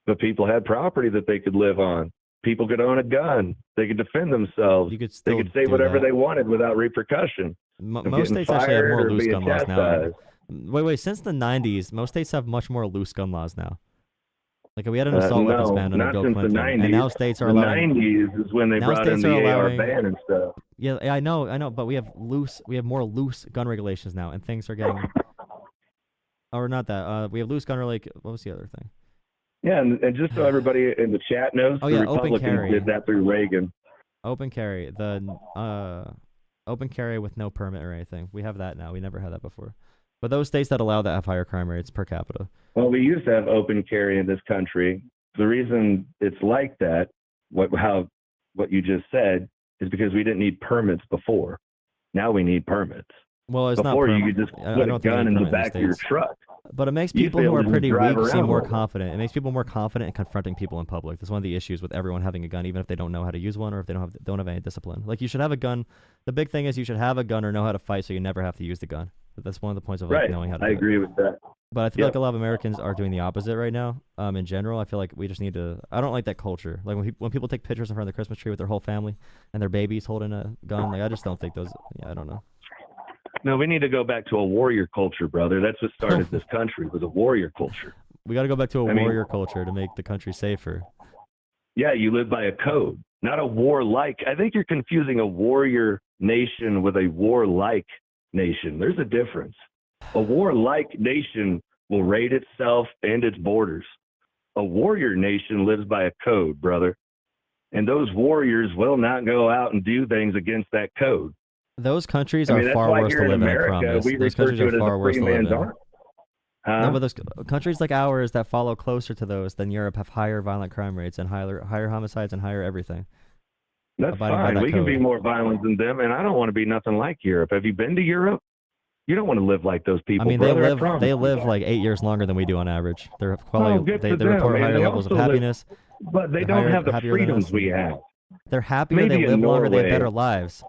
But people had property that they could live on. People could own a gun. They could defend themselves. You could They still could say do whatever that. they wanted without repercussion. of Most getting states actually have fired more or loose being gun laws now. chastised. Wait. Since the 90s, most states have much more loose gun laws now. Like we had an assault weapons No, ban under not Bill since Clinton, the 90s. and now states are the allowing. 90s is when they Now brought in states the are AR allowing- ban and stuff. Yeah, I know, but we have more loose gun regulations now, and things are getting. Or not that. We have loose gun what was the other thing? Yeah, and just so everybody in the chat knows, Oh, the yeah, open Republicans carry. did that through Reagan. Open carry, open carry with no permit or anything. We have that now. We never had that before. But those states that allow that have higher crime rates per capita. Well, we used to have open carry in this country. The reason it's like that, what you just said, is because we didn't need permits before. Now we need permits. Well, it's Before not. you could just I put a don't think gun any in the permit back of your states. truck. But it makes You'd people be who able are to pretty drive weak seem around more with it. confident. It makes people more confident in confronting people in public. That's one of the issues with everyone having a gun, even if they don't know how to use one or if they don't have any discipline. Like you should have a gun. The big thing is you should have a gun or know how to fight, so you never have to use the gun. That's one of the points of like Right. knowing how to. I do it. agree with that. But I feel Yep. like a lot of Americans are doing the opposite right now. In general, I feel like we just need to. I don't like that culture. Like when people take pictures in front of the Christmas tree with their whole family and their babies holding a gun. Like I just don't think those. Yeah, I don't know. No, we need to go back to a warrior culture, brother. That's what started this country, was a warrior culture. We got to go back to a I mean- warrior culture to make the country safer. Yeah, you live by a code, not a warlike. I think you're confusing a warrior nation with a warlike nation. There's a difference. A warlike nation will raid itself and its borders. A warrior nation lives by a code, brother. And those warriors will not go out and do things against that code. Those countries I mean, are that's far why worse here to in live in, I America, promise. we Those refer countries to are it as far a worse free to live man's in. army. Huh? No, but those countries like ours that follow closer to those than Europe have higher violent crime rates and higher homicides and higher everything. That's abiding by fine. that We can be code. more violent than them, and I don't want to be nothing like Europe. Have you been to Europe? You don't want to live like those people. I mean, brother, they promise. live like 8 years longer than we do on average. Their Oh, quality, good they for them, report man. higher They levels of also live- happiness. But they They're don't have the happier than freedoms us. we have. They're happier. Maybe They in live longer. They have Norway. better lives.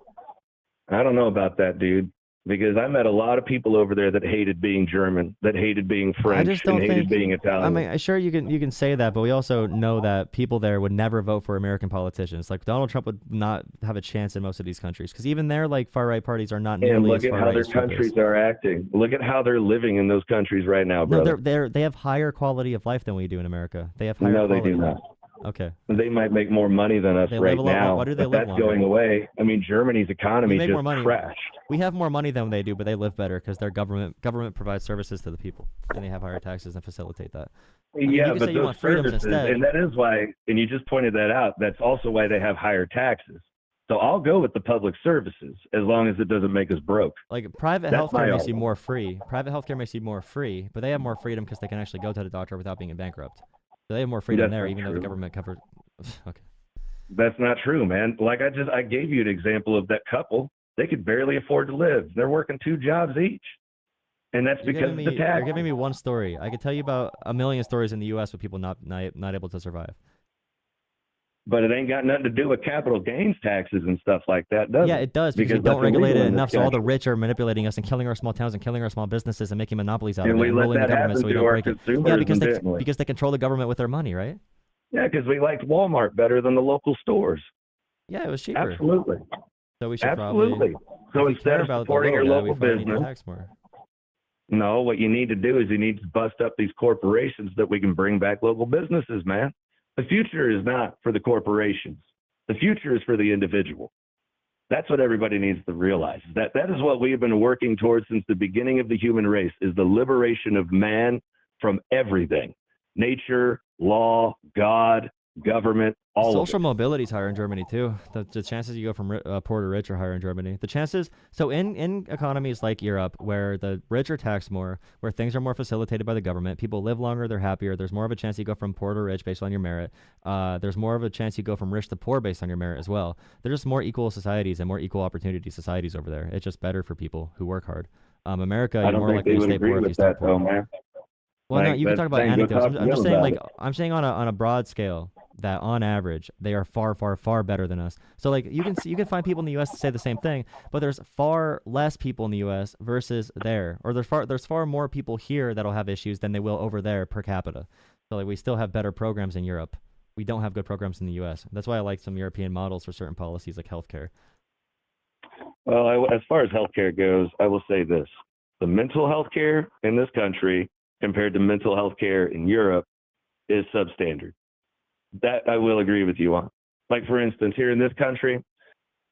I don't know about that, dude. Because I met a lot of people over there that hated being German, that hated being French, just don't and hated think- being Italian. I mean, sure you can say that, but we also know that people there would never vote for American politicians. Like Donald Trump would not have a chance in most of these countries because even their like far right parties are not and nearly look as at far how right their as Trump countries is. are acting. Look at how they're living in those countries right now, No, brother. they have higher quality of life than we do in America. They have higher No, they quality. do not. Okay. They might make more money than us They right live a lot now, why do they but live that's longer? going away. I mean, Germany's economy make just more money. crashed. We have more money than they do, but they live better because their government provides services to the people, and they have higher taxes and facilitate that. mean, you Yeah, can but say you those want freedoms services, instead. and that is why, and you just pointed that out, that's also why they have higher taxes. So I'll go with the public services as long as it doesn't make us broke. Like private That's my healthcare makes you argument. more free. Private healthcare makes you more free, but they have more freedom because they can actually go to the doctor without being bankrupt. So they have more freedom That's there, not even though the true. government covers. Okay. That's not true, man. Like I gave you an example of that couple. They could barely afford to live. They're working 2 jobs each. And that's You're because giving of me the tax. you're giving me one story. I could tell you about a million stories in the U.S. with people not able to survive. But it ain't got nothing to do with capital gains taxes and stuff like that, does Yeah, it? it does because we Because don't that's regulate it illegal in this enough, so all the country. rich are manipulating us and killing our small towns and killing our small businesses and making monopolies out And of it we and let ruling the that government happen so we to don't our break it. consumers, Yeah, because didn't we? they control the government with their money, right? Yeah, because we liked Walmart better than the local stores. Yeah, it was cheaper. Absolutely. So we should Absolutely. probably. So if we care instead of about the supporting your little guy, we local probably need to business, tax more. no, what you need to do is you need to bust up these corporations that we can bring back local businesses, man. The future is not for the corporations. The future is for the individual. That's what everybody needs to realize. That is what we have been working towards since the beginning of the human race, is the liberation of man from everything. Nature, law, God, government, all Social of it. mobility is higher in Germany too. The chances you go from poor to rich are higher in Germany. The chances, so in economies like Europe, where the rich are taxed more, where things are more facilitated by the government, people live longer, they're happier. There's more of a chance you go from poor to rich based on your merit. There's more of a chance you go from rich to poor based on your merit as well. They're just more equal societies and more equal opportunity societies over there. It's just better for people who work hard. America, I you're don't more think likely they to would stay agree poor if you with start that, though, poor. man. Well, no, Like, you can that's talk about the thing, go anecdotes. talk to I'm just them saying, about like, I'm saying on a broad scale that on average they are far, far, far better than us. So like you can find people in the U.S. to say the same thing, but there's far less people in the U.S. versus there, or there's far more people here that'll have issues than they will over there per capita. So like we still have better programs in Europe. We don't have good programs in the U.S. That's why I like some European models for certain policies like healthcare. Well, as far as healthcare goes, I will say this. The mental health care in this country compared to mental health care in Europe is substandard. That I will agree with you on. Like, for instance, here in this country,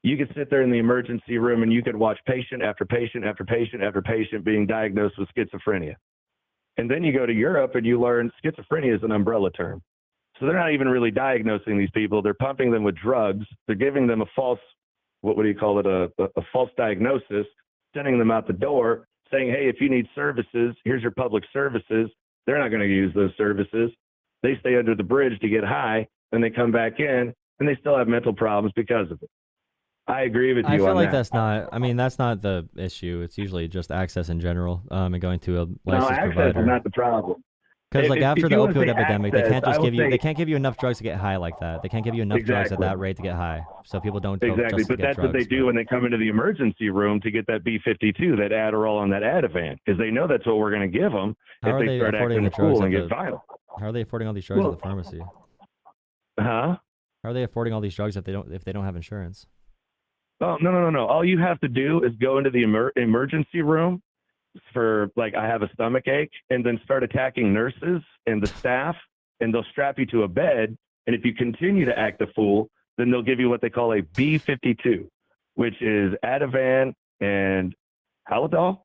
you could sit there in the emergency room and you could watch patient after patient after patient after patient being diagnosed with schizophrenia. And then you go to Europe and you learn schizophrenia is an umbrella term. So they're not even really diagnosing these people. They're pumping them with drugs. They're giving them a false, what do you call it, a false diagnosis, sending them out the door, saying, hey, if you need services, here's your public services. They're not going to use those services. They stay under the bridge to get high, and they come back in, and they still have mental problems because of it. I agree with you I feel on like that. that's not. I mean, that's not the issue. It's usually just access in general, and going to a No, licensed access provider. is not the problem. Because like after If the you wanna opioid say epidemic, access, they can't I just will give you. say- They can't give you enough drugs to get high like that. They can't give you enough drugs at Exactly. that rate to get high. So people don't. Exactly, just but get that's what they drugs, do when they come into the emergency room to get that B52, that Adderall and that Ativan, because they know that's what we're going to give them How if are they they start affording acting the a fool drugs and at get the- violent. How are they affording all these drugs Well- at the pharmacy? Huh? How are they affording all these drugs if they don't have insurance? Oh, no. All you have to do is go into the emergency room for, like, I have a stomach ache, and then start attacking nurses and the staff, and they'll strap you to a bed. And if you continue to act a fool, then they'll give you what they call a B52, which is Ativan and Haldol.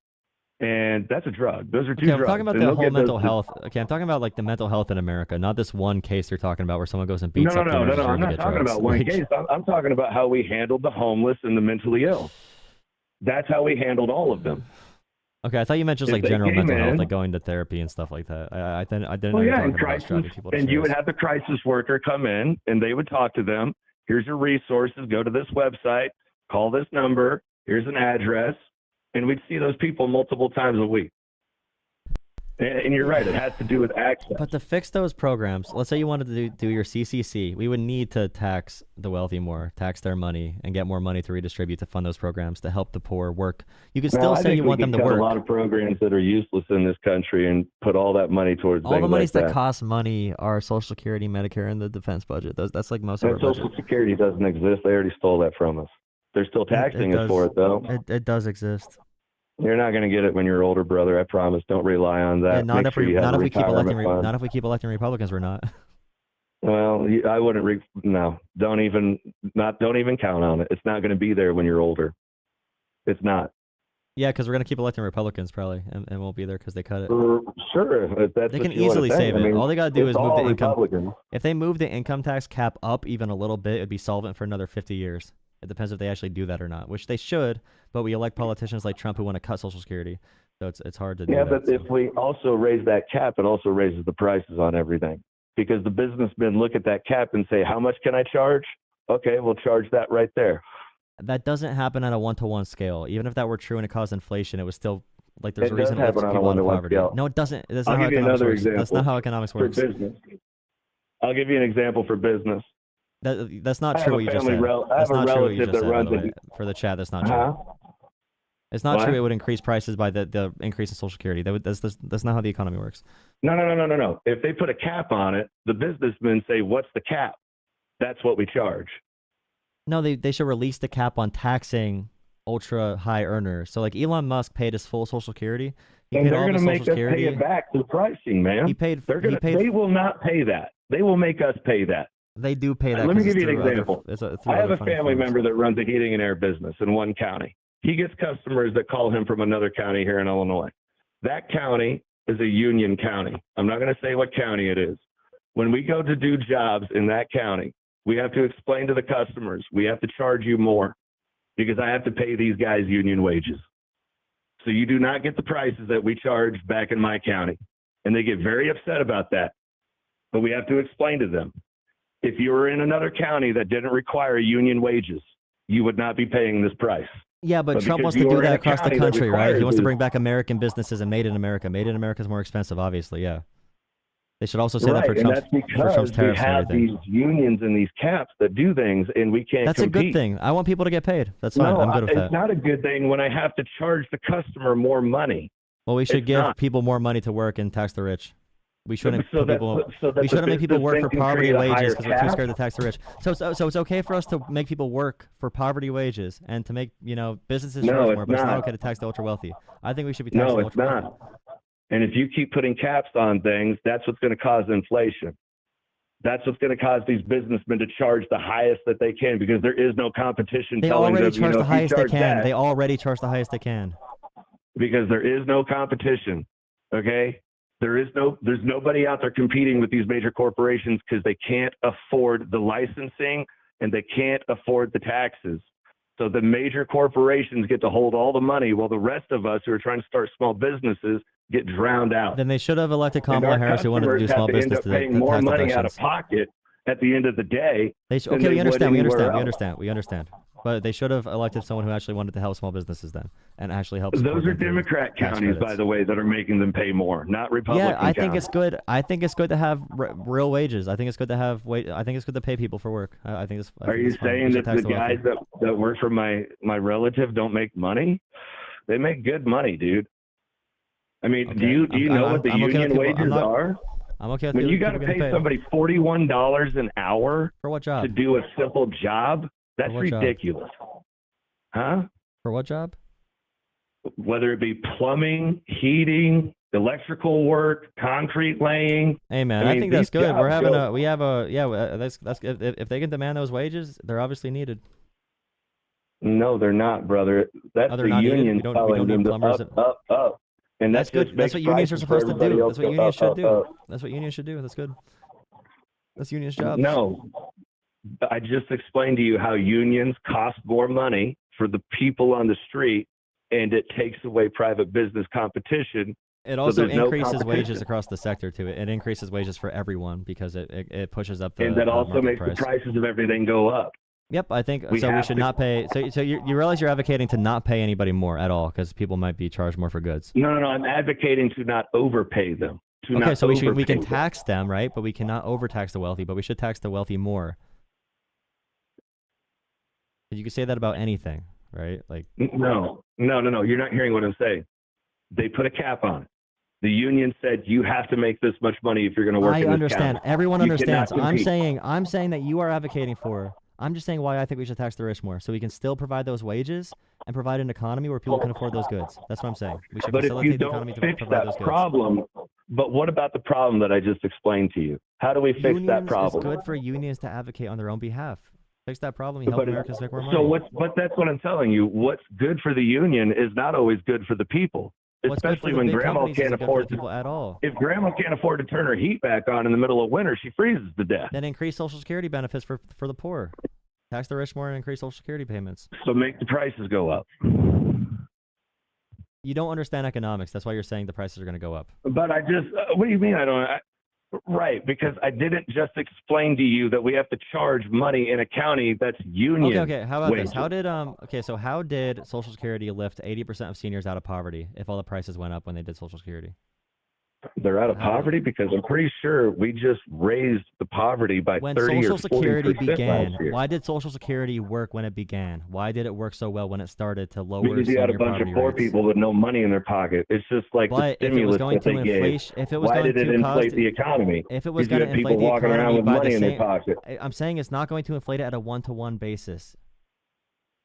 And that's a drug. Those are two Okay, I'm drugs. talking about And the they'll whole get mental those- health. Okay, I'm talking about like the mental health in America, not this one case you're talking about where someone goes and beats No. up the nurses I'm to not get talking drugs. about one Like- case. I'm talking about how we handled the homeless and the mentally ill. That's how we handled all of them. Okay, I thought you meant just If like they general came mental health, in- like going to therapy and stuff like that. I didn't know Well, you were yeah, talking in about crisis, strapping people to and you would chairs. have the crisis worker come in, and they would talk to them. Here's your resources. Go to this website. Call this number. Here's an address. And we'd see those people multiple times a week. And you're right. It has to do with access. But to fix those programs, let's say you wanted to do your CCC, we would need to tax the wealthy more, tax their money, and get more money to redistribute to fund those programs to help the poor work. You could Now, still I say think you we want can them to cut work. a lot of programs that are useless in this country and put all that money towards All things the monies like that cost money are Social Security, Medicare, and the defense budget. That's like most of our And Social budget. Security doesn't exist. They already stole that from us. They're still taxing us for it, though. It does exist. You're not going to get it when you're older, brother. I promise. Don't rely on that. Yeah, not Make if sure we you have not a if we keep electing retirement fund. not if we keep electing Republicans. We're not. Well, I wouldn't. No, don't even count on it. It's not going to be there when you're older. It's not. Yeah, because we're gonna keep electing Republicans probably, and won't be there because they cut it. Sure, if that's They what can you wanna easily think. save I it. mean, All they gotta do it's is move the all income. Republicans. If they move the income tax cap up even a little bit, it'd be solvent for another 50 years. It depends if they actually do that or not, which they should. But we elect politicians like Trump who want to cut Social Security, so it's hard to do Yeah, that. but if we also raise that cap, it also raises the prices on everything. Because the businessmen look at that cap and say, how much can I charge? Okay, we'll charge that right there. That doesn't happen at a one-to-one scale. Even if that were true and it caused inflation, it was still like there's It a reason does it lifts happen on a people out of one-to-one poverty. scale. No, it doesn't. That's I'll not how give you economics another works. That's example not how economics For works. business. I'll give you an example for business. That's not I true have what a you just family said. I That's have a not true what you relative just that said, by runs the a way. For the chat, that's not true. Huh? It's not What? true it would increase prices by the increase in Social Security. That's not how the economy works. No. If they put a cap on it, the businessmen say, what's the cap? That's what we charge. No, they should release the cap on taxing ultra high earners. So like Elon Musk paid his full Social Security. He And paid they're all of going to his make Social us pay Security. it back through pricing, man. He paid. They will not pay that. They will make us pay that. They do pay that. Let me 'cause give it's you an through other- example. through I have other a funding family forms. member that runs a heating and air business in one county. He gets customers that call him from another county here in Illinois. That county is a union county. I'm not going to say what county it is. When we go to do jobs in that county, we have to explain to the customers, we have to charge you more because I have to pay these guys union wages. So you do not get the prices that we charge back in my county. And they get very upset about that. But we have to explain to them. If you were in another county that didn't require union wages, you would not be paying this price. Yeah, but Trump because wants to you do are in that a across the county that country, right? He requires wants to it. bring back American businesses and Made in America. Made in America is more expensive, obviously. Yeah. They should also say that for and Trump's, that's because Trump's we tariffs and have everything. these unions and these caps that do things, and we can't That's compete. a good thing. I want people to get paid. That's fine. No, I'm good with it's that. not a good thing when I have to charge the customer more money. Well, we should it's give not. people more money to work and tax the rich. We shouldn't So put that- people. so that We the shouldn't make people work for businessman can poverty create a wages higher because we're too cap? scared to tax the rich. So it's okay for us to make people work for poverty wages and to make businesses No, charge it's more, but it's not not. okay to tax the ultra wealthy. I think we should be taxing No, the it's ultra wealthy. not. And if you keep putting caps on things, that's what's going to cause inflation. That's what's going to cause these businessmen to charge the highest that they can because there is no competition. They telling already them, charge the if you highest they charge can. that, They already charge the highest they can. because there is no competition. Okay, there's nobody out there competing with these major corporations because they can't afford the licensing and they can't afford the taxes. So the major corporations get to hold all the money while the rest of us who are trying to start small businesses get drowned out. Then they should have elected And Kamala our Harris, who wanted to do customers small have to end business up to paying the more tax money out of deductions. pocket at the end of the day. They than okay, they we would understand. We anywhere understand. We else. understand. We understand. But they should have elected someone who actually wanted to help small businesses then, and actually help. Those are Democrat counties, by the way, that are making them pay more, not Republican. Yeah, I think counties. it's good. I think it's good to have real wages. I think it's good to have I think it's good to pay people for work. I think it's. Are you saying that the guys that work for my relative don't make money? They make good money, dude. I mean, Okay. do you know what the union wages are? I'm okay with When you got to pay somebody $41 an hour for what job? to do a simple job, that's ridiculous. Huh? For what job? Whether it be plumbing, heating, electrical work, concrete laying. Hey man, I think that's good. That's if they can demand those wages, they're obviously needed. No, they're not, brother. That's the union telling them to up. And that's good. That's what unions are supposed to do. That's what unions should do. That's what unions should do. That's good. That's unions' job. No, I just explained to you how unions cost more money for the people on the street, and it takes away private business competition. It also increases wages across the sector too. It increases wages for everyone because it pushes up the and that also makes price. the prices of everything go up. Yep, I think we should not pay. So you realize you're advocating to not pay anybody more at all because people might be charged more for goods. No. I'm advocating to not overpay them. Okay, so we can tax them, right? But we cannot overtax the wealthy. But we should tax the wealthy more. You can say that about anything, right? Like no. You're not hearing what I'm saying. They put a cap on it. The union said you have to make this much money if you're going to work in this county. I understand. Everyone understands. I'm saying that you are advocating for. I'm just saying why I think we should tax the rich more, so we can still provide those wages and provide an economy where people can afford those goods. That's what I'm saying. We should facilitate the economy to provide those goods. Problem, but what about the problem that I just explained to you? How do we fix that problem? It's good for unions to advocate on their own behalf. Fix that problem. You help Americans make more money. But that's what I'm telling you. What's good for the union is not always good for the people. Especially when grandma can't afford people at all. If grandma can't afford to turn her heat back on in the middle of winter, she freezes to death. Then increase Social Security benefits for the poor. Tax the rich more and increase Social Security payments. So make the prices go up. You don't understand economics. That's why you're saying the prices are going to go up. But I just, what do you mean I don't? Right, because I didn't just explain to you that we have to charge money in a county that's union. Okay. How about wages. this? How did Social Security lift 80% of seniors out of poverty if all the prices went up when they did Social Security? They're out of poverty because I'm pretty sure we just raised the poverty by 30 or 40%. When Social Security began, last year. why did Social Security work when it began? Why did it work so well when it started to lower because you had a bunch of poor people with no money in their pocket. It's just like the stimulus that they gave. Why did it inflate the economy? If it was going to inflate people the walking economy around with by money the in their same, pocket. I'm saying it's not going to inflate it at a one-to-one basis.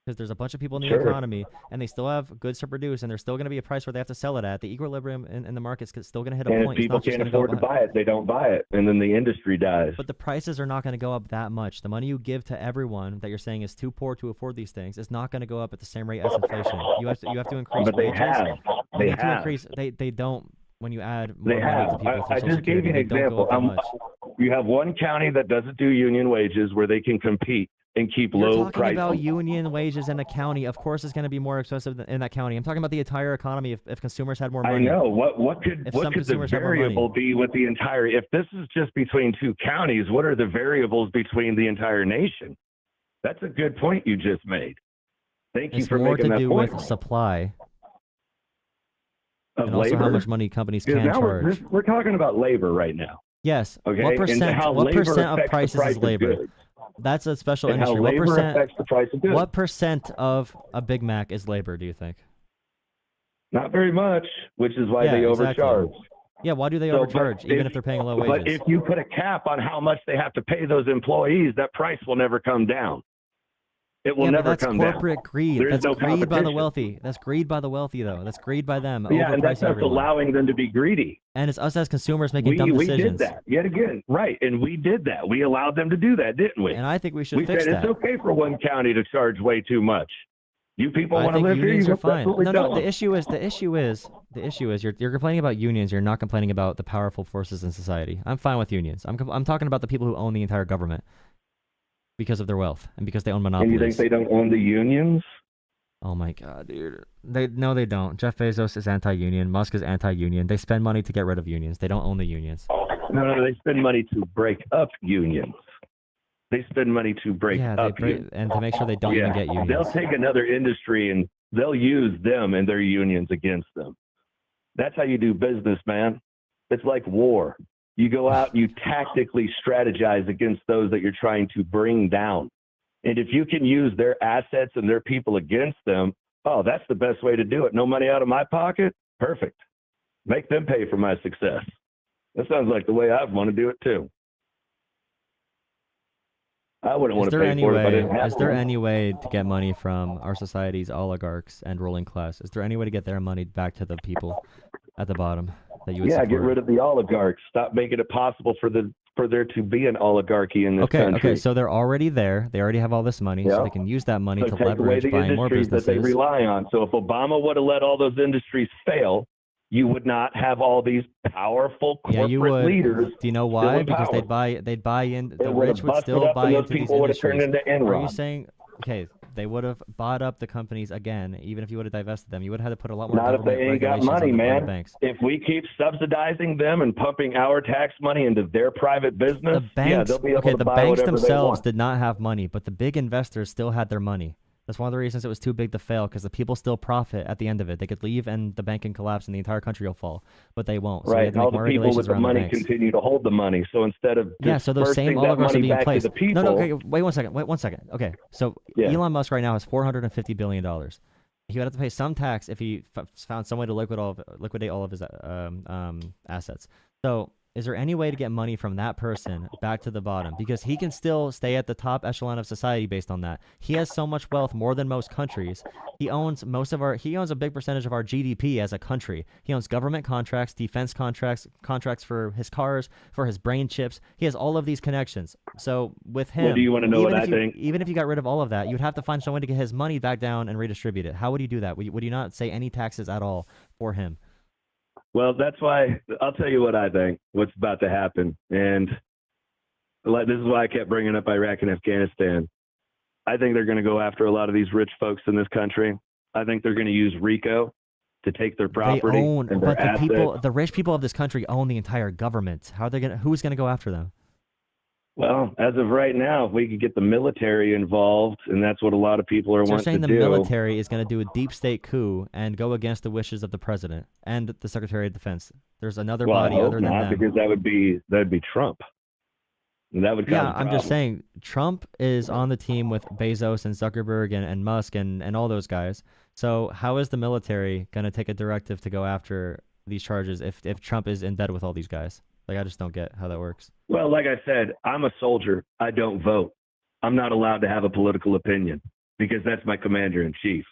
Because there's a bunch of people in the Sure. economy, and they still have goods to produce, and there's still going to be a price where they have to sell it at. The equilibrium in the market's still going to hit a And point. if people can't afford to buy it, they don't buy it, and then the industry dies. But the prices are not going to go up that much. The money you give to everyone that you're saying is too poor to afford these things is not going to go up at the same rate as inflation. You have to increase But they wages. have. They need to have. increase. They don't. When you add more They money have. to people through I Social just gave you Security, an they don't go example. up that much. You have one county that doesn't do union wages where they can compete and keep You're low talking prices. about union wages in a county. Of course, it's going to be more expensive in that county. I'm talking about the entire economy. If consumers had more money, I know. What could the variable be with the entire? If this is just between two counties, what are the variables between the entire nation? That's a good point you just made. Thank you for making that point. It's more to do with supply of and labor. also how much money companies can charge. We're talking about labor right now. Yes. Okay. What percent of prices is labor? Goods. That's a special And industry. how labor affects the price of goods. What percent of a Big Mac is labor, do you think? Not very much, which is why they overcharge. Yeah, why do they overcharge, even if they're paying low wages? But if you put a cap on how much they have to pay those employees, that price will never come down. It will never come down. That's corporate greed. There's That's no greed by the competition. wealthy. That's greed by the wealthy, though. That's greed by them. Yeah, and that's us everyone. allowing them to be greedy. And it's us as consumers making dumb decisions. We did that, yet again. Right, and we did that. We allowed them to do that, didn't we? And I think we should fix that. We said it's okay for one county to charge way too much. You people want to live here, unions you are fine. No, the issue is you're complaining about unions, you're not complaining about the powerful forces in society. I'm fine with unions. I'm talking about the people who own the entire government because of their wealth and because they own monopolies. And you think they don't own the unions? Oh my god, dude. They don't. Jeff Bezos is anti-union. Musk is anti-union. They spend money to get rid of unions. They don't own the unions. No, they spend money to break up unions. They spend money to break up unions. And to make sure they don't even get unions. They'll take another industry and they'll use them and their unions against them. That's how you do business, man. It's like war. You go out and you tactically strategize against those that you're trying to bring down. And if you can use their assets and their people against them, oh, that's the best way to do it. No money out of my pocket? Perfect. Make them pay for my success. That sounds like the way I'd want to do it too. I wouldn't want to pay for it if I didn't have Is there any way to get money from our society's oligarchs and ruling class? Is there any way to get their money back to the people at the bottom that you would support? Get rid of the oligarchs. Stop making it possible for there to be an oligarchy in this country. Okay, so they're already there. They already have all this money, so they can use that money to leverage buying more businesses. That they rely on. So if Obama would have let all those industries fail, you would not have all these powerful corporate leaders. Do you know why? Because they'd buy in. The rich would still buy into these industries. Are you saying, okay, they would have bought up the companies again, even if you would have divested them? You would have had to put a lot more. Not if they ain't got money, man. Banks. If we keep subsidizing them and pumping our tax money into their private business, the banks, they'll be able to the buy banks whatever themselves they want. did not have money, but the big investors still had their money. That's one of the reasons it was too big to fail, because the people still profit at the end of it. They could leave and the bank can collapse and the entire country will fall, but they won't. So right, and all the people with the money continue to hold the money. So instead of so those same oligarchs are being placed. Okay, wait one second. Okay, so Elon Musk right now has $450 billion. He would have to pay some tax if he found some way to liquidate all of his assets. So is there any way to get money from that person back to the bottom? Because he can still stay at the top echelon of society based on that. He has so much wealth, more than most countries. He owns a big percentage of our GDP as a country. He owns government contracts, defense contracts for his cars, for his brain chips. He has all of these connections. So with him, do you want to know what I think? Even if you got rid of all of that, you'd have to find someone to get his money back down and redistribute it. How would you do that? Would you not say any taxes at all for him? Well, that's why I'll tell you what I think, what's about to happen. And this is why I kept bringing up Iraq and Afghanistan. I think they're going to go after a lot of these rich folks in this country. I think they're going to use RICO to take their property and their assets. The rich people of this country own the entire government. Who's going to go after them? Well, as of right now, if we could get the military involved, and that's what a lot of people are wanting to do. You're saying the military is going to do a deep state coup and go against the wishes of the president and the Secretary of Defense. There's another body other than them. Because that'd be Trump. And that would I'm just saying Trump is on the team with Bezos and Zuckerberg and Musk and all those guys. So how is the military going to take a directive to go after these charges if Trump is in bed with all these guys? Like, I just don't get how that works. Well, like I said, I'm a soldier. I don't vote. I'm not allowed to have a political opinion because that's my commander in chief.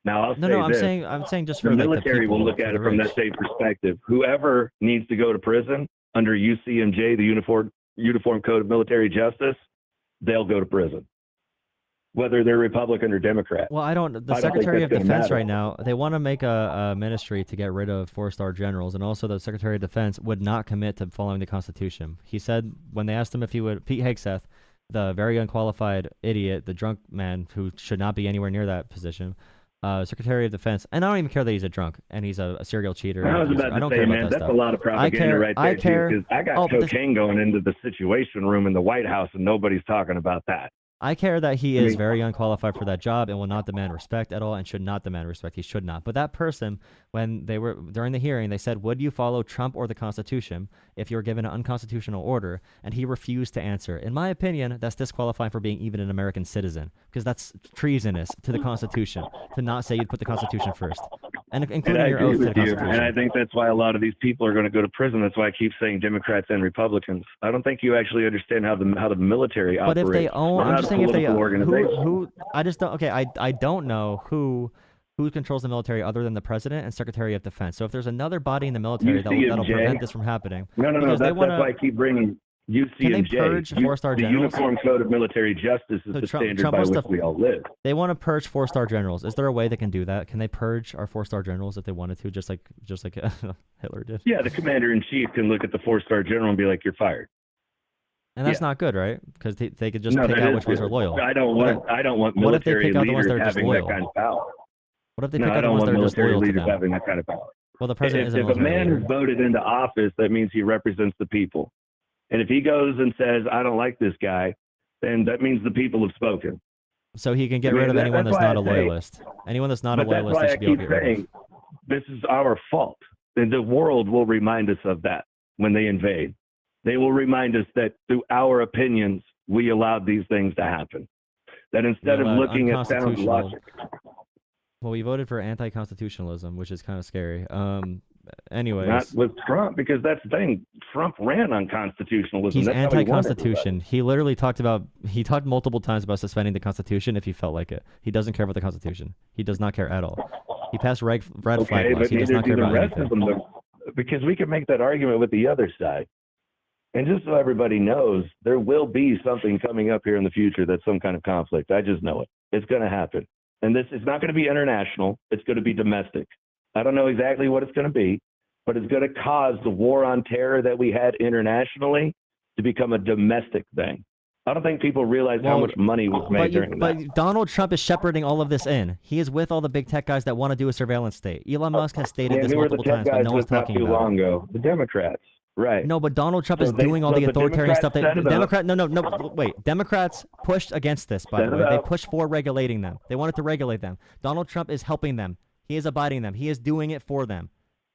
Now, I'm saying just for the like military the people, will look at it from that same perspective. Whoever needs to go to prison under UCMJ, the Uniform Code of Military Justice, they'll go to prison, whether they're Republican or Democrat. Well, the Secretary of Defense right now, they want to make a ministry to get rid of 4-star generals, and also the Secretary of Defense would not commit to following the Constitution. He said when they asked him if he would, Pete Hegseth, the very unqualified idiot, the drunk man who should not be anywhere near that position, Secretary of Defense, and I don't even care that he's a drunk and he's a serial cheater. I was about to say, man, that's a lot of propaganda right there, because I got cocaine going into the Situation Room in the White House, and nobody's talking about that. I care that he is very unqualified for that job and will not demand respect at all and should not demand respect. He should not. But that person, when they were during the hearing, they said, would you follow Trump or the Constitution if you were given an unconstitutional order? And he refused to answer. In my opinion, that's disqualifying for being even an American citizen, because that's treasonous to the Constitution to not say you'd put the Constitution first, and including your oath to the Constitution. And I think that's why a lot of these people are going to go to prison. That's why I keep saying Democrats and Republicans. I don't think you actually understand how the military operates. But if they own, I'm just saying if they who I just don't. Okay, I don't know who controls the military other than the president and Secretary of Defense. So if there's another body in the military that'll prevent this from happening. No. That's why I keep bringing UCMJ. Can they purge 4-star generals? The Uniform Code of Military Justice is the standard by which we all live. They want to purge 4-star generals. Is there a way they can do that? Can they purge our 4-star generals if they wanted to, just like Hitler did? Yeah, the commander in chief can look at the 4-star general and be like, "You're fired." And that's not good, right? Because they could just pick out which ones are loyal. I don't want military leaders having that kind of power. What if they pick out the ones that are just loyal to them? Having that kind of power. Well, the president isn't if a man is voted into office, that means he represents the people. And if he goes and says, "I don't like this guy," And that means the people have spoken. So he can get I mean, rid of anyone that's that's why not a I say- loyalist. Anyone that's not a But that's loyalist, why he I should be able to keep get rid of. saying this is our fault. And the world will remind us of that when they invade. They will remind us that through our opinions, we allowed these things to happen. That instead of allowed looking at sound unconstitutional- logic, Well, we voted for anti-constitutionalism, which is kind of scary. Anyways, not with Trump, because that's the thing. Trump ran on constitutionalism. he's That's how he wanted to anti-constitution. He literally talked multiple times about suspending the Constitution if he felt like it. He doesn't care about the Constitution. He does not care at all. He passed red flag Okay, laws. but He does neither not care do the about rest anything. of them, though, because we can make that argument with the other side. And just so everybody knows, there will be something coming up here in the future that's some kind of conflict. I just know it. It's going to happen. And this is not going to be international. It's going to be domestic. I don't know exactly what it's going to be, but it's going to cause the war on terror that we had internationally to become a domestic thing. I don't think people realize how much money was made during that. But Donald Trump is shepherding all of this in. He is with all the big tech guys that want to do a surveillance state. Elon Musk has stated this who were the multiple tech times, but guys no one's with not talking too about long it. ago? The Democrats. Right. No, but Donald Trump So is doing all the the authoritarian stuff that Democrats wait. Democrats pushed against this, by the way. They pushed for regulating them. They wanted to regulate them. Donald Trump is helping them. He is abiding them. He is doing it for them.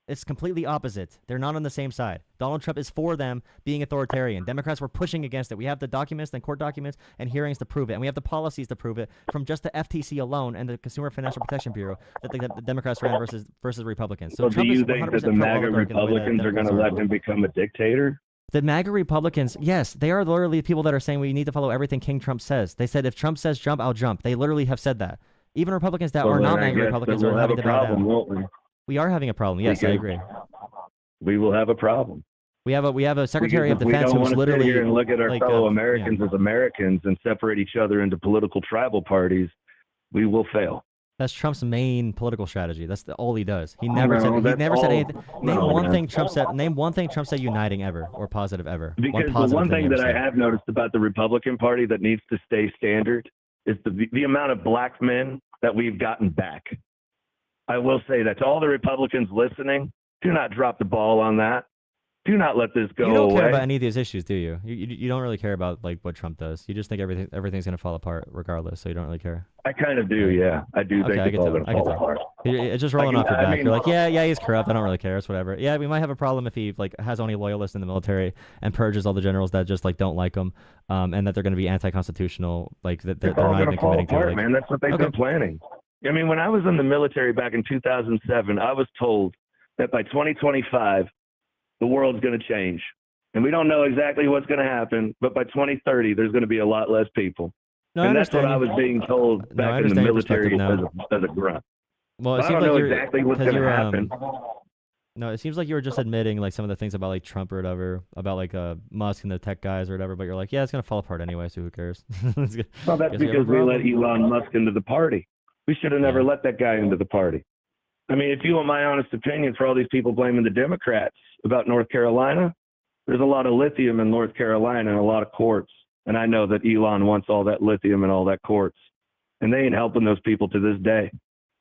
It's completely opposite. They're not on the same side. Donald Trump is for them being authoritarian. Democrats were pushing against it. We have the documents and court documents and hearings to prove it. And we have the policies to prove it from just the FTC alone and the Consumer Financial Protection Bureau that the Democrats ran versus Republicans. So do Trump you is think 100% that the MAGA pro-oligarch in the way that Republicans are going to Democrats let him become a dictator? The MAGA Republicans, yes, they are literally people that are saying we need to follow everything King Trump says. They said if Trump says jump, I'll jump. They literally have said that. Even Republicans that are not MAGA Republicans we'll are have having a to bow problem, down. won't we? We are having a problem. Yes, I Because agree. We will have a problem. We have a Secretary of Because if Defense we don't who's want to literally sit here and look at our like, fellow yeah. Americans as Americans and separate each other into political tribal parties, we will fail. That's Trump's main political strategy. That's all he does. He No, never said that's anything. Name no, one man. thing Trump said. Name one thing Trump said uniting ever or positive ever. Because the positive one he thing ever that I said. have noticed about the Republican Party that needs to stay standard is the amount of black men that we've gotten back. I will say that to all the Republicans listening, do not drop the ball on that. Do not let this go You don't away. care about any of these issues, do you? You don't really care about like what Trump does. You just think everything's gonna fall apart regardless. So you don't really care. I kind of do, yeah. I do Okay, I think it's can all tell. going to I can fall tell. apart. It's just rolling I off your mean- back. You're like, yeah, he's corrupt. I don't really care. It's whatever. Yeah, we might have a problem if he like has only loyalists in the military and purges all the generals that just like don't like him, and that they're going to be anti-constitutional. Like that they're It's all not going even to fall committing to. apart, Like, man. That's what they've been planning. I mean, when I was in the military back in 2007, I was told that by 2025, the world's going to change. And we don't know exactly what's going to happen, but by 2030, there's going to be a lot less people. no, I And that's what understand. I was being told No, I back in the understand your military perspective as a grunt. Well, it I seems don't like know you're exactly what's 'cause going to you're, happen. No, it seems like you were just admitting like some of the things about like Trump or whatever, about like Musk and the tech guys or whatever. But you're like, yeah, it's gonna fall apart anyway, so who cares? It's good. Well, that's Guess we have a because we let problem. Elon Musk into the party. We should have never Yeah. let that guy into the party. I mean, if you want my honest opinion, for all these people blaming the Democrats about North Carolina, there's a lot of lithium in North Carolina and a lot of quartz. And I know that Elon wants all that lithium and all that quartz. And they ain't helping those people to this day.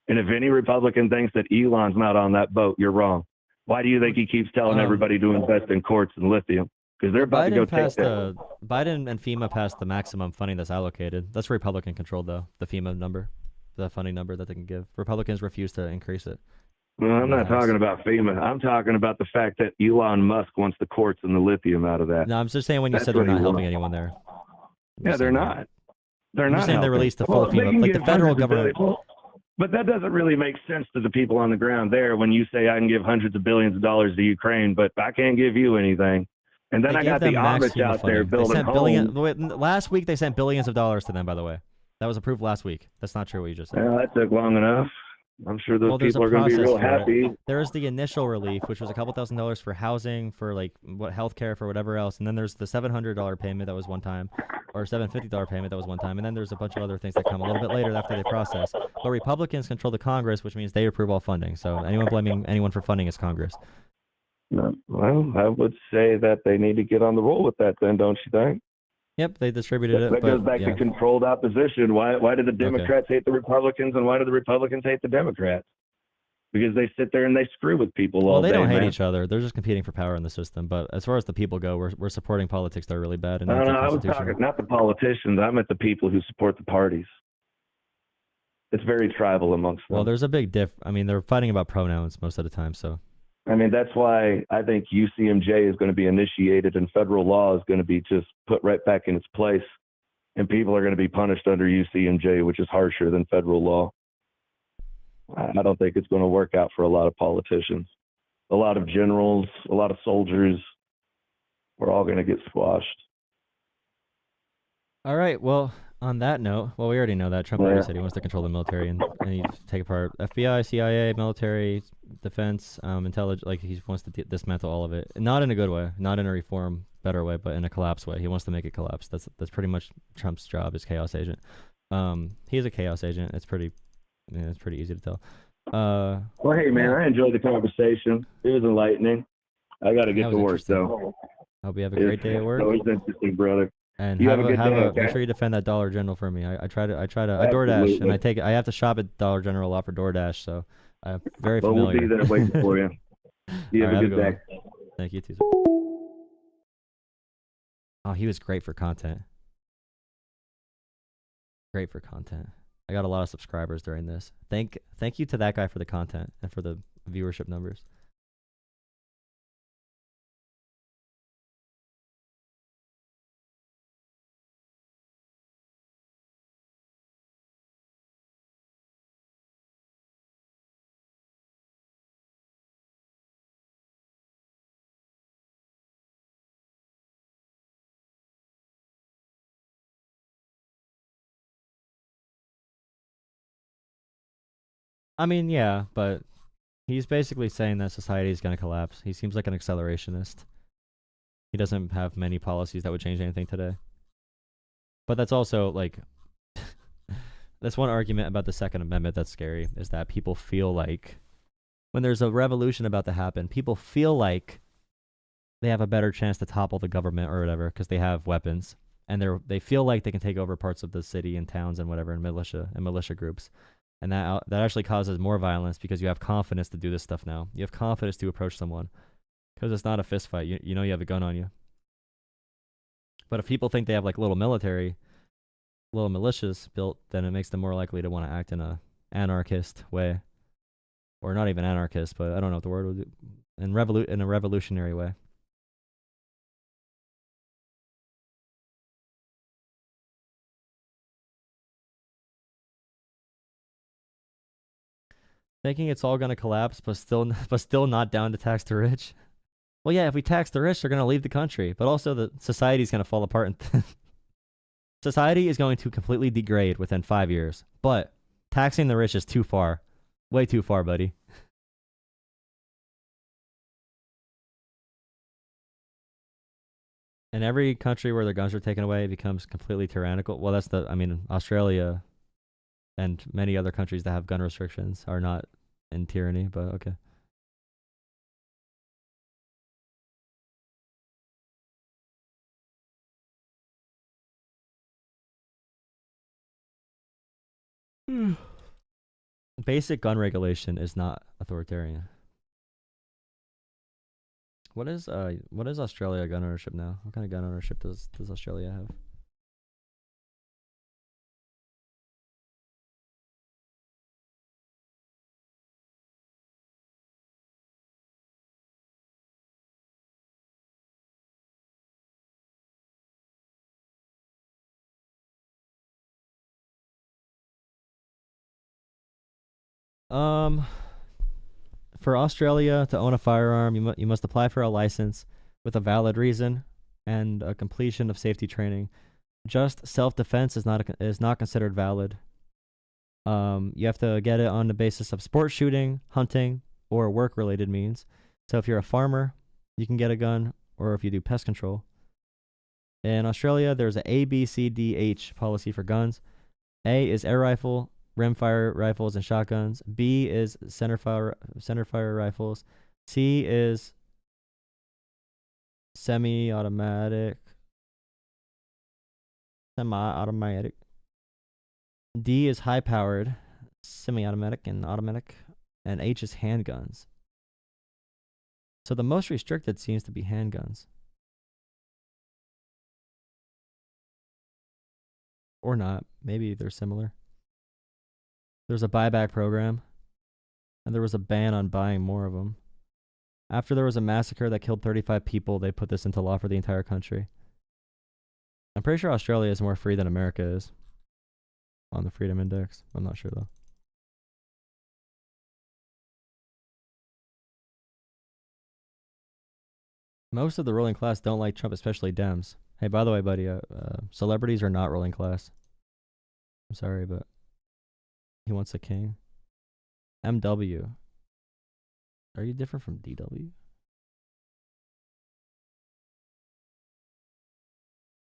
And if any Republican thinks that Elon's not on that boat, you're wrong. Why do you think he keeps telling everybody to invest in quartz and lithium? Because they're about to go take that. Biden and FEMA passed the maximum funding that's allocated. That's Republican controlled though, the FEMA number, the funding number that they can give. Republicans refuse to increase it. Well, I'm not talking about FEMA. I'm talking about the fact that Elon Musk wants the quartz and the lithium out of that. No, I'm just saying when you That's said they're what he not helping wants. anyone there. Yeah, they're not. They're I'm not just saying they helping. released the full they FEMA, can like the give federal hundreds of government. billions. But that doesn't really make sense to the people on the ground there when you say I can give hundreds of billions of dollars to Ukraine, but I can't give you anything. And then They I gave got the them max Amish FEMA out there funding. building They sent homes. last week they sent billions of dollars to them, by the way. That was approved last week. That's not true what you just said. Well, that took long enough. I'm sure those Well, there's a people are going to be process real for it. happy. There was the initial relief, which was a couple $1,000s for housing, for like what healthcare, for whatever else, and then there's the $700 payment that was one time, or $750 payment that was one time, and then there's a bunch of other things that come a little bit later after they process. But Republicans control the Congress, which means they approve all funding. So anyone blaming anyone for funding is Congress. No, well, I would say that they need to get on the roll with that then, don't you think? Yep, they distributed it. That but, goes back yeah. to controlled opposition. Why do the Democrats hate the Republicans, and why do the Republicans hate the Democrats? because they sit there and they screw with people Well, all they day. don't hate man. each other. They're just competing for power in the system. But as far as the people go, we're supporting politics that are really bad and I was anti-constitutional. talking not the politicians. I meant the people who support the parties. It's very tribal amongst them. Well, there's a big diff. I mean, they're fighting about pronouns most of the time. So I mean, that's why I think UCMJ is going to be initiated and federal law is going to be just put right back in its place. And people are going to be punished under UCMJ, which is harsher than federal law. I don't think it's going to work out for a lot of politicians. A lot of generals, a lot of soldiers, we're all going to get squashed. all right. Well, on that note, well, we already know that Trump already said he wants to control the military and he's take apart FBI, CIA, military, defense, intelligence. Like he wants to dismantle all of it, not in a good way, not in a reform better way, but in a collapse way. He wants to make it collapse. That's pretty much Trump's job is chaos agent. He's a chaos agent. It's pretty easy to tell. Well, hey, man, I enjoyed the conversation. It was enlightening. I got to get to work, though. Hope you have a great day at work. Always interesting, brother. And You have a good day, okay? make sure you defend that Dollar General for me. I DoorDash Absolutely. and I have to shop at Dollar General a lot for DoorDash, so I'm very Well, we'll familiar. be there waiting for you. You All have right, a good day. one. Thank you too. Oh, he was great for content. Great for content. I got a lot of subscribers during this. Thank you to that guy for the content and for the viewership numbers. I mean, yeah, but he's basically saying that society is going to collapse. He seems like an accelerationist. He doesn't have many policies that would change anything today. But that's also like that's one argument about the Second Amendment that's scary, is that people feel like when there's a revolution about to happen, people feel like they have a better chance to topple the government or whatever because they have weapons, and they feel like they can take over parts of the city and towns and whatever, and militia groups. And that actually causes more violence because you have confidence to do this stuff now. You have confidence to approach someone because it's not a fist fight. You know you have a gun on you. But if people think they have like little militias built, then it makes them more likely to want to act in a anarchist way, or not even anarchist, but I don't know what the word would be, in a revolutionary way. Thinking it's all gonna collapse, but still not down to tax the rich. Well, yeah, if we tax the rich, they're gonna leave the country, but also the society's gonna fall apart. And society is going to completely degrade within 5 years. But taxing the rich is too far, way too far, buddy. In every country where their guns are taken away, it becomes completely tyrannical. Well, Australia and many other countries that have gun restrictions are not in tyranny, but okay. Basic gun regulation is not authoritarian. What is Australia gun ownership now? What kind of gun ownership does Australia have? For Australia to own a firearm, you must apply for a license with a valid reason and a completion of safety training. Just self-defense is not considered valid. You have to get it on the basis of sport shooting, hunting, or work-related means. So if you're a farmer, you can get a gun, or if you do pest control. In Australia, there's a A, B, C, D, H policy for guns. A is air rifle, rimfire rifles and shotguns. B is centerfire rifles. C is semi-automatic. D is high-powered, semi-automatic and automatic. and H is handguns. So the most restricted seems to be handguns. Or not. Maybe they're similar. There's a buyback program, and there was a ban on buying more of them. After there was a massacre that killed 35 people, they put this into law for the entire country. I'm pretty sure Australia is more free than America is on the Freedom Index. I'm not sure, though. Most of the ruling class don't like Trump, especially Dems. Hey, by the way, buddy, celebrities are not ruling class. I'm sorry, but he wants a king. MW. Are you different from DW?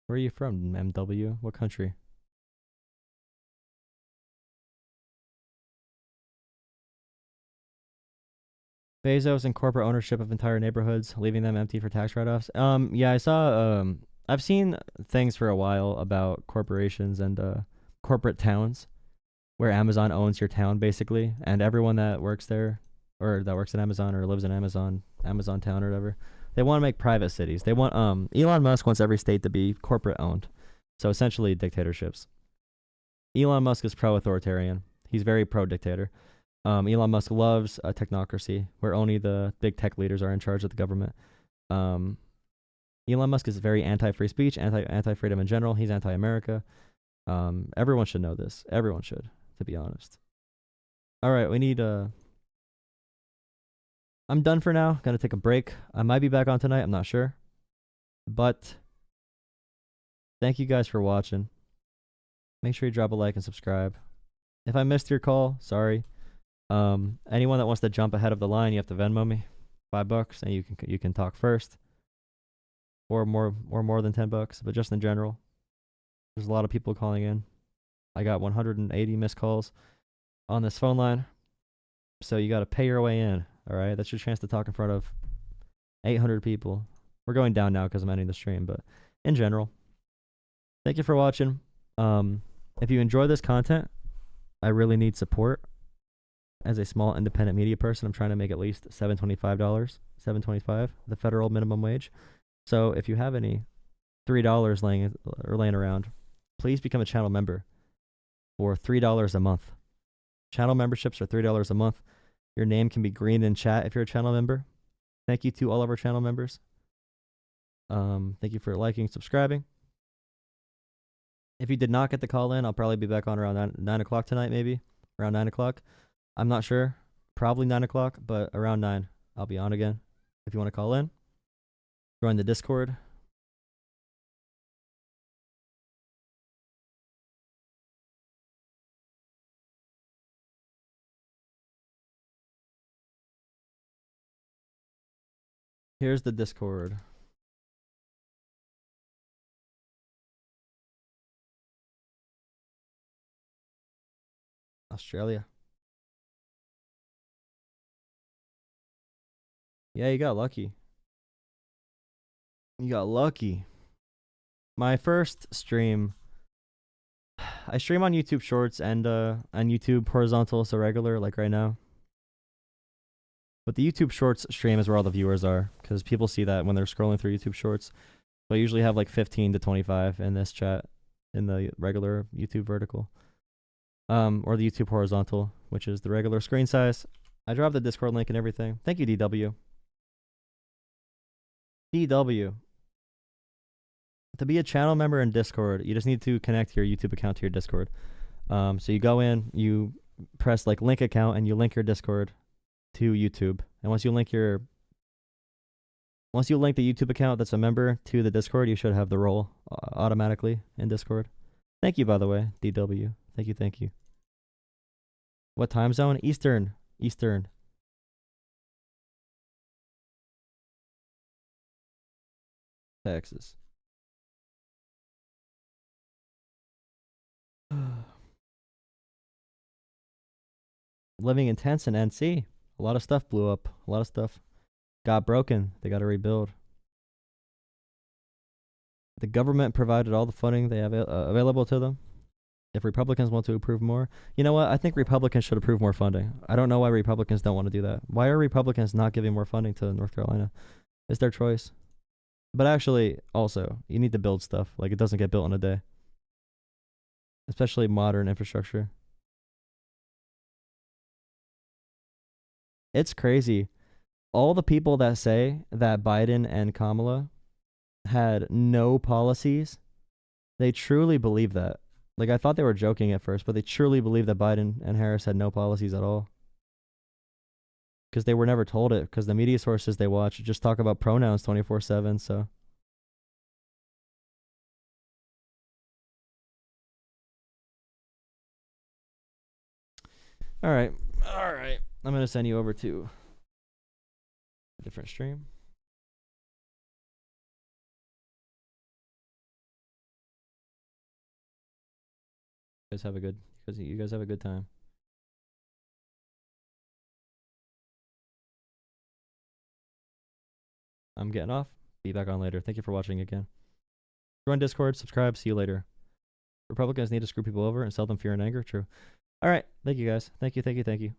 Where are you from, MW? What country? Bezos and corporate ownership of entire neighborhoods, leaving them empty for tax write-offs. Yeah, I saw. I've seen things for a while about corporations and corporate towns, where Amazon owns your town basically, and everyone that works there, or that works at Amazon or lives in Amazon town or whatever, they want to make private cities. They want Elon Musk wants every state to be corporate owned, so essentially dictatorships. Elon Musk is pro-authoritarian. He's very pro-dictator. Elon Musk loves a technocracy where only the big tech leaders are in charge of the government. Elon Musk is very anti-free speech, anti-freedom in general. He's anti-America. Everyone should know this. Everyone should, to be honest. All right, we need I'm done for now. Gonna take a break. I might be back on tonight. I'm not sure. But thank you guys for watching. Make sure you drop a like and subscribe. If I missed your call, sorry. Anyone that wants to jump ahead of the line, you have to Venmo me $5, and you can talk first, or more than $10. But just in general, there's a lot of people calling in. I got 180 missed calls on this phone line, so you got to pay your way in. All right, that's your chance to talk in front of 800 people. We're going down now because I'm ending the stream, but in general, thank you for watching. If you enjoy this content, I really need support. As a small independent media person, I'm trying to make at least $725, the federal minimum wage. So if you have any $3 laying around, please become a channel member for $3 a month. Channel memberships are $3 a month. Your name can be green in chat if you're a channel member. Thank you to all of our channel members. Thank you for liking, subscribing. If you did not get the call in, I'll probably be back on around 9 o'clock tonight, maybe around 9 o'clock. I'm not sure. Probably 9 o'clock, but around 9, I'll be on again. If you want to call in, join the Discord. Here's the Discord. Australia. Yeah, you got lucky. You got lucky. My first stream, I stream on YouTube Shorts and on YouTube Horizontal, so regular, like right now. But the YouTube Shorts stream is where all the viewers are, because people see that when they're scrolling through YouTube Shorts. So I usually have like 15 to 25 in this chat, in the regular YouTube vertical. Or the YouTube Horizontal, which is the regular screen size. I dropped the Discord link and everything. Thank you, DW. DW. To be a channel member in Discord, you just need to connect your YouTube account to your Discord. So you go in, you press like link account, and you link your Discord to YouTube. And once you link the YouTube account that's a member to the Discord, you should have the role automatically in Discord. Thank you, by the way, DW. Thank you. What time zone? Eastern. Texas. Living in tents in NC. A lot of stuff blew up. A lot of stuff got broken. They got to rebuild. The government provided all the funding they have available to them. If Republicans want to approve more, you know what? I think Republicans should approve more funding. I don't know why Republicans don't want to do that. Why are Republicans not giving more funding to North Carolina? It's their choice. But actually, also, you need to build stuff. Like, it doesn't get built in a day. Especially modern infrastructure. It's crazy. All the people that say that Biden and Kamala had no policies, they truly believe that. Like, I thought they were joking at first, but they truly believe that Biden and Harris had no policies at all. Because they were never told it, because the media sources they watch just talk about pronouns 24/7, so. All right. I'm going to send you over to a different stream. You guys have a good time. I'm getting off. Be back on later. Thank you for watching again. Join Discord, subscribe, see you later. Republicans need to screw people over and sell them fear and anger. True. All right. Thank you guys. Thank you.